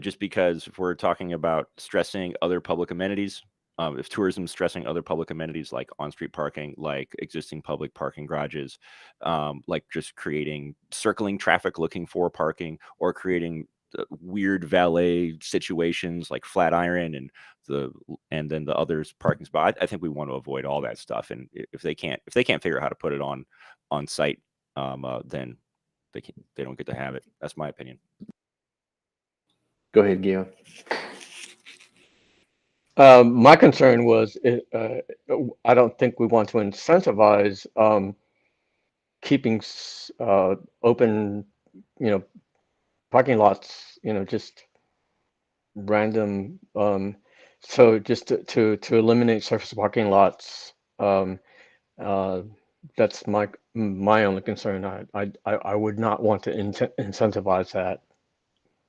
Just because if we're talking about stressing other public amenities, if tourism is stressing other public amenities like on-street parking, like existing public parking garages, like just creating circling traffic looking for parking, or creating weird valet situations like Flatiron and then the others parking spot. I think we want to avoid all that stuff. And if they can't figure out how to put it on site, then they don't get to have it. That's my opinion. Go ahead, Gio. My concern was I don't think we want to incentivize keeping open, parking lots, just random. So just to eliminate surface parking lots, that's my only concern. I would not want to incentivize that.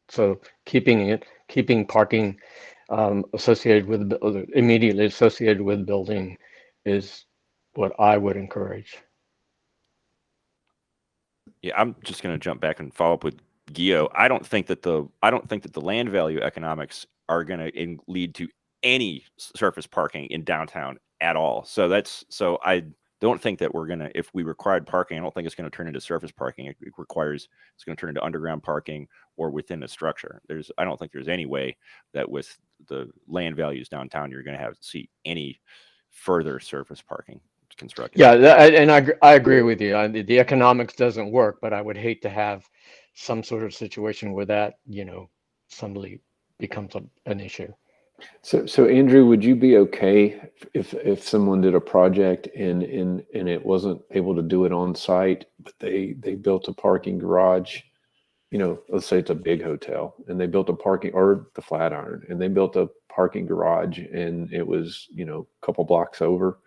So keeping parking associated with immediately associated with building is what I would encourage. Yeah, I'm just going to jump back and follow up with Gio. I don't think that the land value economics are going to lead to any surface parking in downtown at all. So I don't think that we're going to, if we required parking, I don't think it's going to turn into surface parking. It's going to turn into underground parking or within a structure. I don't think there's any way that with the land values downtown, you're going to see any further surface parking constructed. Yeah, and I agree with you. The economics doesn't work, but I would hate to have some sort of situation where that, suddenly becomes an issue. So Andrew, would you be okay if someone did a project and it wasn't able to do it on site, but they built a parking garage? Let's say it's a big hotel and they built a parking, or the Flatiron, and they built a parking garage and it was, a couple blocks over.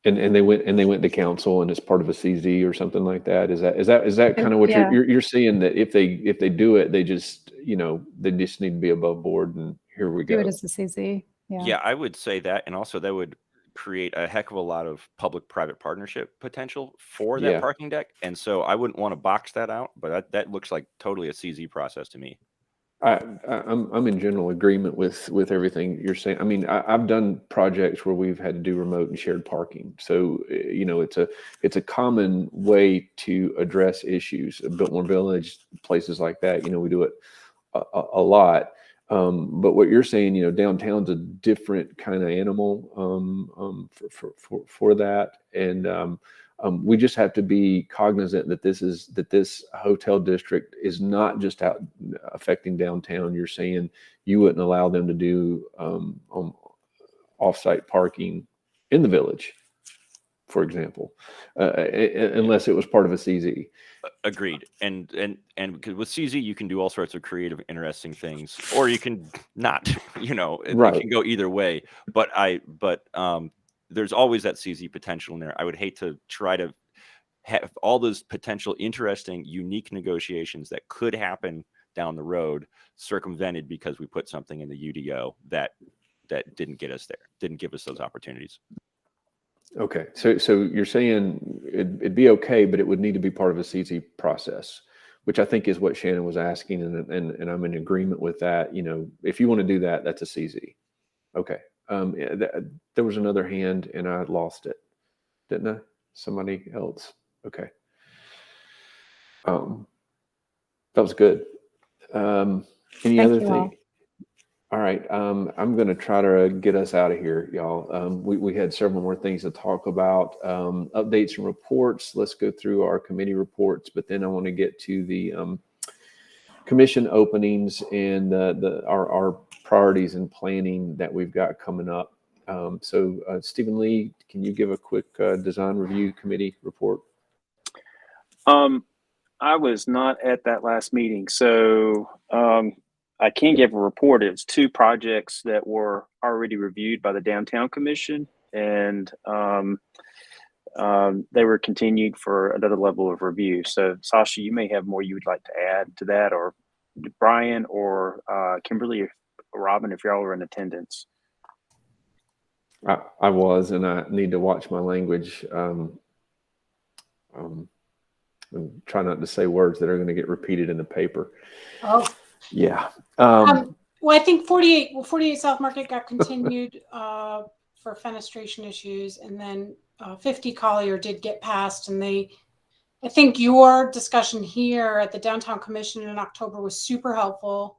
And they went to council and it's part of a CZ or something like that. Is that kind of what Yeah. you're seeing, that if they do it, they just they just need to be above board, and here we Do go. it as a CZ. Yeah, I would say that, and also that would create a heck of a lot of public-private partnership potential for that Yeah. parking deck, and so I wouldn't want to box that out, but that looks like totally a CZ process to me. I'm in general agreement with everything you're saying. I mean, I've done projects where we've had to do remote and shared parking. So, it's a common way to address issues. Biltmore Village, places like that, we do it a lot. But what you're saying, downtown's a different kind of animal for that. And we just have to be cognizant that this hotel district is not just out affecting downtown. You're saying you wouldn't allow them to do off-site parking in the village, for example, unless it was part of a CZ. Agreed. And because with CZ you can do all sorts of creative, interesting things, or you can not. Right. It can go either way. But there's always that CZ potential in there. I would hate to try to have all those potential interesting, unique negotiations that could happen down the road circumvented because we put something in the UDO that didn't get us there, didn't give us those opportunities. Okay, so you're saying it'd be okay, but it would need to be part of a CZ process, which I think is what Shannon was asking, and I'm in agreement with that. If you want to do that, that's a CZ. Okay. There was another hand and I lost it, didn't I? Somebody else. Okay. That was good. Any Thank other you thing? all. All right. I'm going to try to get us out of here, y'all. We had several more things to talk about. Updates and reports. Let's go through our committee reports, but then I want to get to the commission openings and our priorities and planning that we've got coming up. So Stephen Lee, can you give a quick design review committee report? I was not at that last meeting, so I can't give a report. It's 2 projects that were already reviewed by the Downtown Commission, and they were continued for another level of review. So Sasha, you may have more you would like to add to that, or Brian or Kimberly or Robin, if y'all are in attendance. I was, and I need to watch my language. And try not to say words that are going to get repeated in the paper. Oh. Yeah. Well, I think 48 South Market got continued for fenestration issues, and then 50 Collier did get passed, and I think your discussion here at the Downtown Commission in October was super helpful.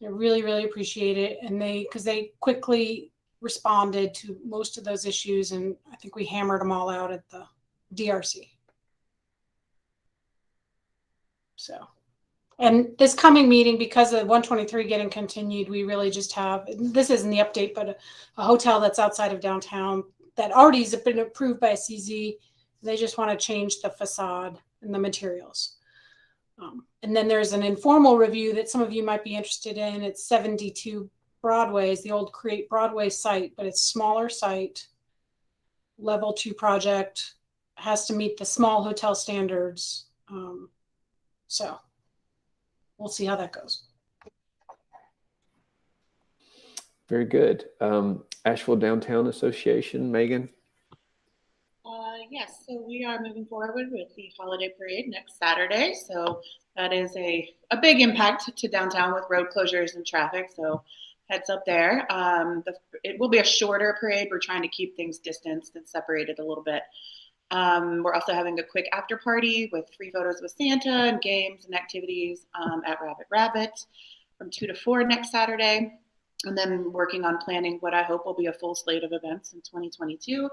I really, really appreciate it, and because they quickly responded to most of those issues, and I think we hammered them all out at the DRC. So, and this coming meeting, because of 123 getting continued, we really just have, this isn't the update, but a hotel that's outside of downtown that already has been approved by a CZ. They just want to change the facade and the materials. And then there's an informal review that some of you might be interested in. It's 72 Broadway, is the old Create Broadway site, but it's smaller site, level 2 project, has to meet the small hotel standards. So we'll see how that goes. Very good. Asheville Downtown Association, Megan. Yes, so we are moving forward with the holiday parade next Saturday. So that is a big impact to downtown with road closures and traffic. So heads up there. It will be a shorter parade. We're trying to keep things distanced and separated a little bit. We're also having a quick after party with free photos with Santa and games and activities at Rabbit Rabbit from 2 to 4 next Saturday. And then working on planning what I hope will be a full slate of events in 2022.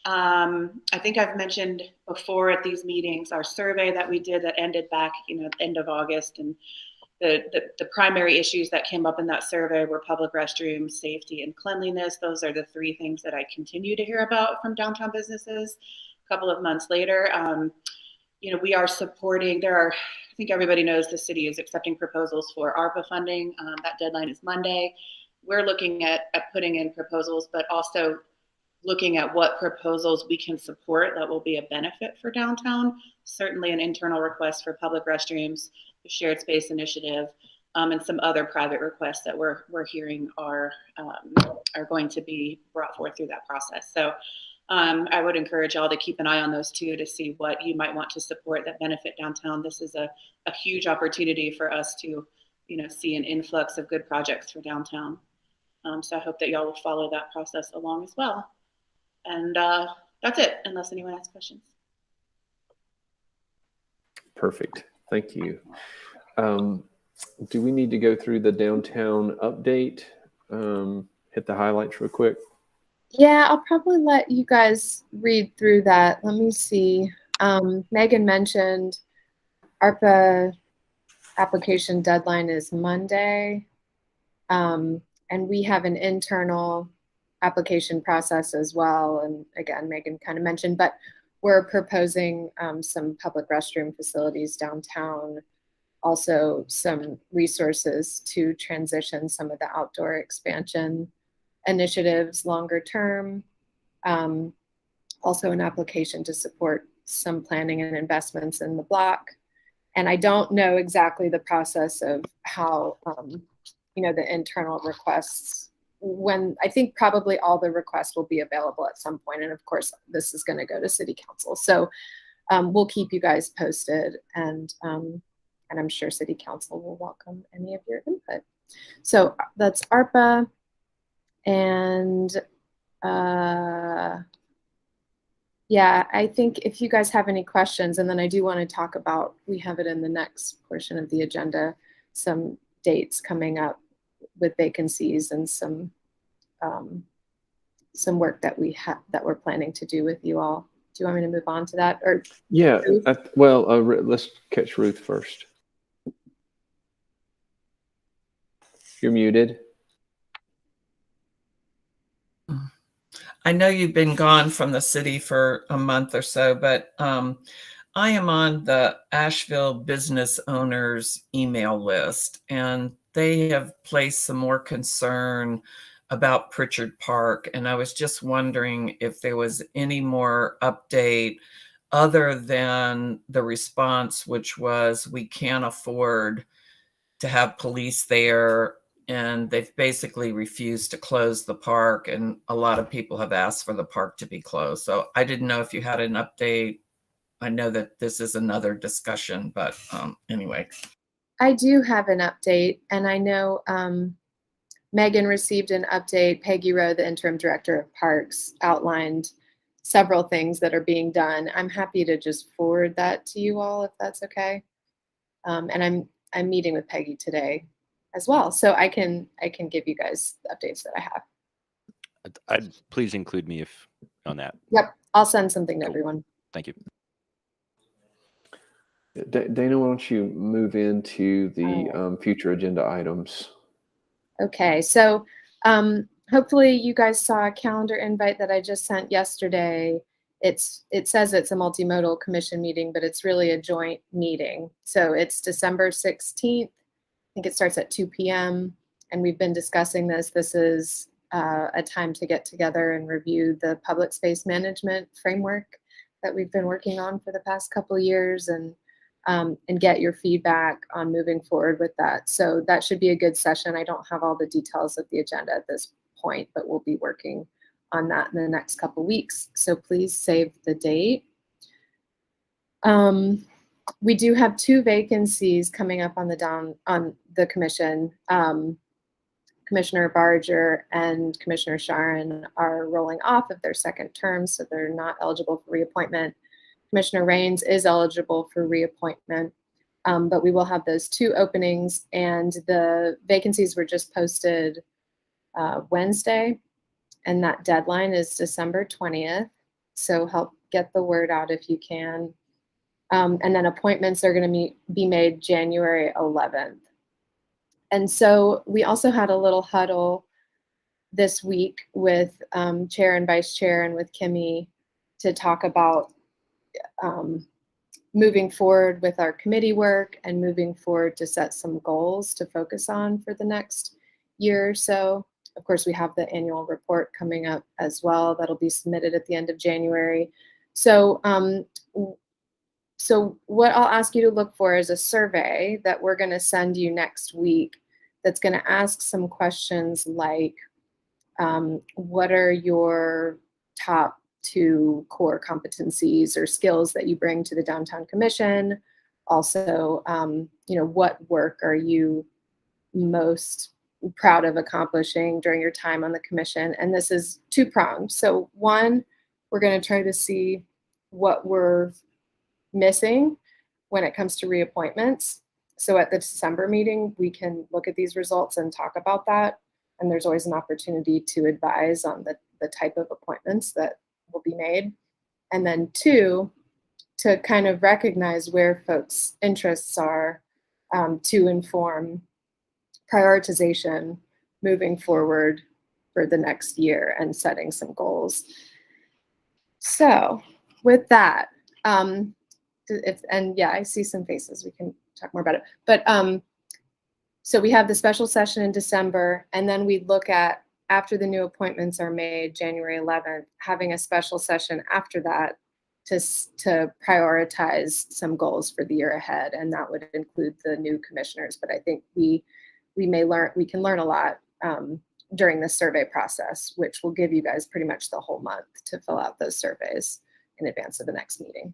I think I've mentioned before at these meetings our survey that we did that ended back, end of August, and the primary issues that came up in that survey were public restrooms, safety, and cleanliness. Those are the 3 things that I continue to hear about from downtown businesses. A couple of months later, we are supporting. I think everybody knows the city is accepting proposals for Arpa funding. That deadline is Monday. We're looking at putting in proposals, but also looking at what proposals we can support that will be a benefit for downtown. Certainly an internal request for public restrooms, the shared space initiative, and some other private requests that we're hearing are going to be brought forth through that process. So I would encourage y'all to keep an eye on those 2 to see what you might want to support that benefit downtown. This is a huge opportunity for us to, see an influx of good projects for downtown. So I hope that y'all will follow that process along as well. And that's it, unless anyone has questions. Perfect. Thank you. Do we need to go through the downtown update? Hit the highlights real quick. Yeah, I'll probably let you guys read through that. Let me see. Megan mentioned ARPA application deadline is Monday. And we have an internal application process as well. And again, Megan kind of mentioned, but we're proposing some public restroom facilities downtown, also some resources to transition some of the outdoor expansion initiatives longer term. Also an application to support some planning and investments in the block. And I don't know exactly the process of how, the internal requests, when I think probably all the requests will be available at some point. And of course, this is going to go to City Council. So we'll keep you guys posted, and I'm sure City Council will welcome any of your input. So that's ARPA. And Yeah, I think if you guys have any questions, and then I do want to talk about, we have it in the next portion of the agenda, some dates coming up with vacancies and some work that we're planning to do with you all. Do you want me to move on to that? Or Yeah, let's catch Ruth first. You're muted. I know you've been gone from the city for a month or so, but I am on the Asheville business owners email list, and they have placed some more concern about Pritchard Park. And I was just wondering if there was any more update other than the response, which was we can't afford to have police there, and they've basically refused to close the park, and a lot of people have asked for the park to be closed. So I didn't know if you had an update. I know that this is another discussion, but anyway. I do have an update, and I know Megan received an update. Peggy Rowe, the interim director of parks, outlined several things that are being done. I'm happy to just forward that to you all if that's okay. And I'm meeting with Peggy today as well, so I can give you guys the updates that I have. I'd please include me on that. Yep, I'll send something to everyone. Thank you. Dana, why don't you move into the future agenda items? Okay, so hopefully you guys saw a calendar invite that I just sent yesterday. It says it's a multimodal commission meeting, but it's really a joint meeting. So it's December 16th. I think it starts at 2 p.m. And we've been discussing this. This is a time to get together and review the public space management framework that we've been working on for the past couple of years, and get your feedback on moving forward with that. So that should be a good session. I don't have all the details of the agenda at this point, but we'll be working on that in the next couple of weeks. So please save the date. We do have 2 vacancies coming up on the commission. Commissioner Barger and Commissioner Sharon are rolling off of their second term, so they're not eligible for reappointment. Commissioner Rains is eligible for reappointment, but we will have those 2 openings, and the vacancies were just posted Wednesday, and that deadline is December 20th. So help get the word out if you can. And then appointments are going to be made January 11th. And so we also had a little huddle this week with chair and vice chair and with Kimmy to talk about moving forward with our committee work and moving forward to set some goals to focus on for the next year or so. Of course, we have the annual report coming up as well. That'll be submitted at the end of January. So what I'll ask you to look for is a survey that we're going to send you next week that's going to ask some questions like, what are your top 2 core competencies or skills that you bring to the Downtown Commission? Also, what work are you most proud of accomplishing during your time on the commission? And this is 2-pronged. So 1, we're going to try to see what we're missing when it comes to reappointments. So at the December meeting, we can look at these results and talk about that. And there's always an opportunity to advise on the type of appointments that will be made. And then 2, to kind of recognize where folks' interests are, to inform prioritization moving forward for the next year and setting some goals. So with that, I see some faces. We can talk more about it. But so we have the special session in December, and then we look at, after the new appointments are made, January 11th, having a special session after that to prioritize some goals for the year ahead, and that would include the new commissioners. But I think we can learn a lot during the survey process, which will give you guys pretty much the whole month to fill out those surveys in advance of the next meeting.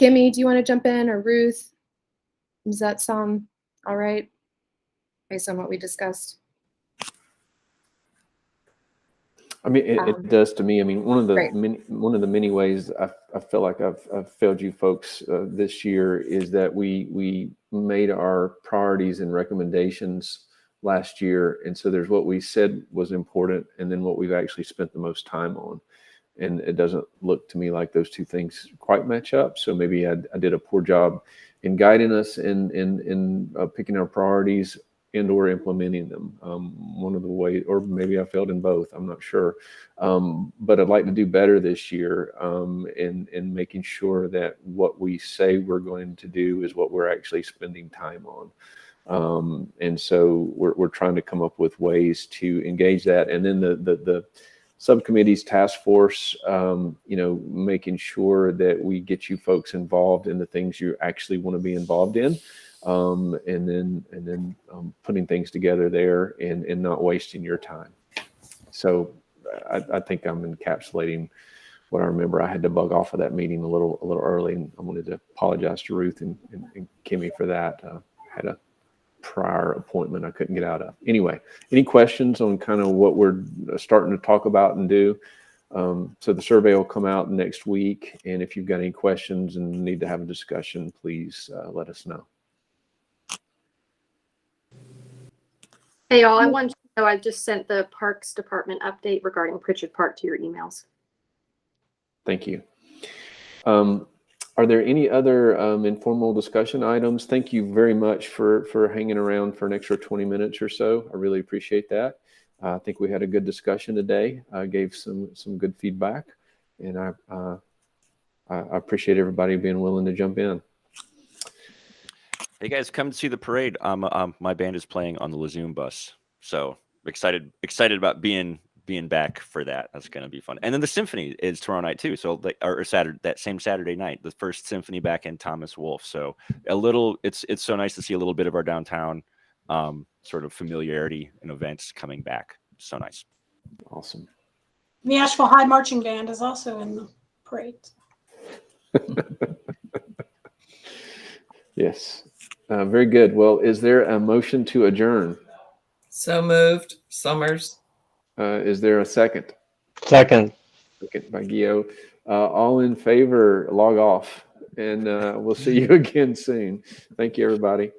Kimmy, do you want to jump in, or Ruth? Does that sound all right based on what we discussed? I mean, it does to me. I mean, one of the Great. many ways I feel like I've failed you folks this year is that we made our priorities and recommendations last year, and so there's what we said was important, and then what we've actually spent the most time on, and it doesn't look to me like those two things quite match up. So maybe I did a poor job in guiding us in picking our priorities and or implementing them. One of the ways, or maybe I failed in both, I'm not sure. But I'd like to do better this year in making sure that what we say we're going to do is what we're actually spending time on. And so we're trying to come up with ways to engage that. And then the subcommittees, task force, making sure that we get you folks involved in the things you actually want to be involved in. And then putting things together there and not wasting your time. So I think I'm encapsulating what I remember. I had to bug off of that meeting a little early, and I wanted to apologize to Ruth and Kimmy for that. Had a prior appointment I couldn't get out of. Anyway, any questions on kind of what we're starting to talk about and do? So the survey will come out next week, and if you've got any questions and need to have a discussion, please let us know. Hey, y'all, I wanted to know I just sent the Parks Department update regarding Pritchard Park to your emails. Thank you. Are there any other informal discussion items? Thank you very much for hanging around for an extra 20 minutes or so. I really appreciate that. I think we had a good discussion today. Gave some good feedback, and I appreciate everybody being willing to jump in. Hey guys, come see the parade. My band is playing on the Lazoom bus, so excited about being back for that. That's going to be fun. And then the symphony is tomorrow night too. So or Saturday, that same Saturday night, the first symphony back in Thomas Wolfe. So it's so nice to see a little bit of our downtown sort of familiarity and events coming back. So nice. Awesome. The Asheville High Marching Band is also in the parade. Yes. Very good. Well, is there a motion to adjourn? So moved. Summers. Is there a second? Second. Second by Gio. All in favor, log off. And we'll see you again soon. Thank you, everybody.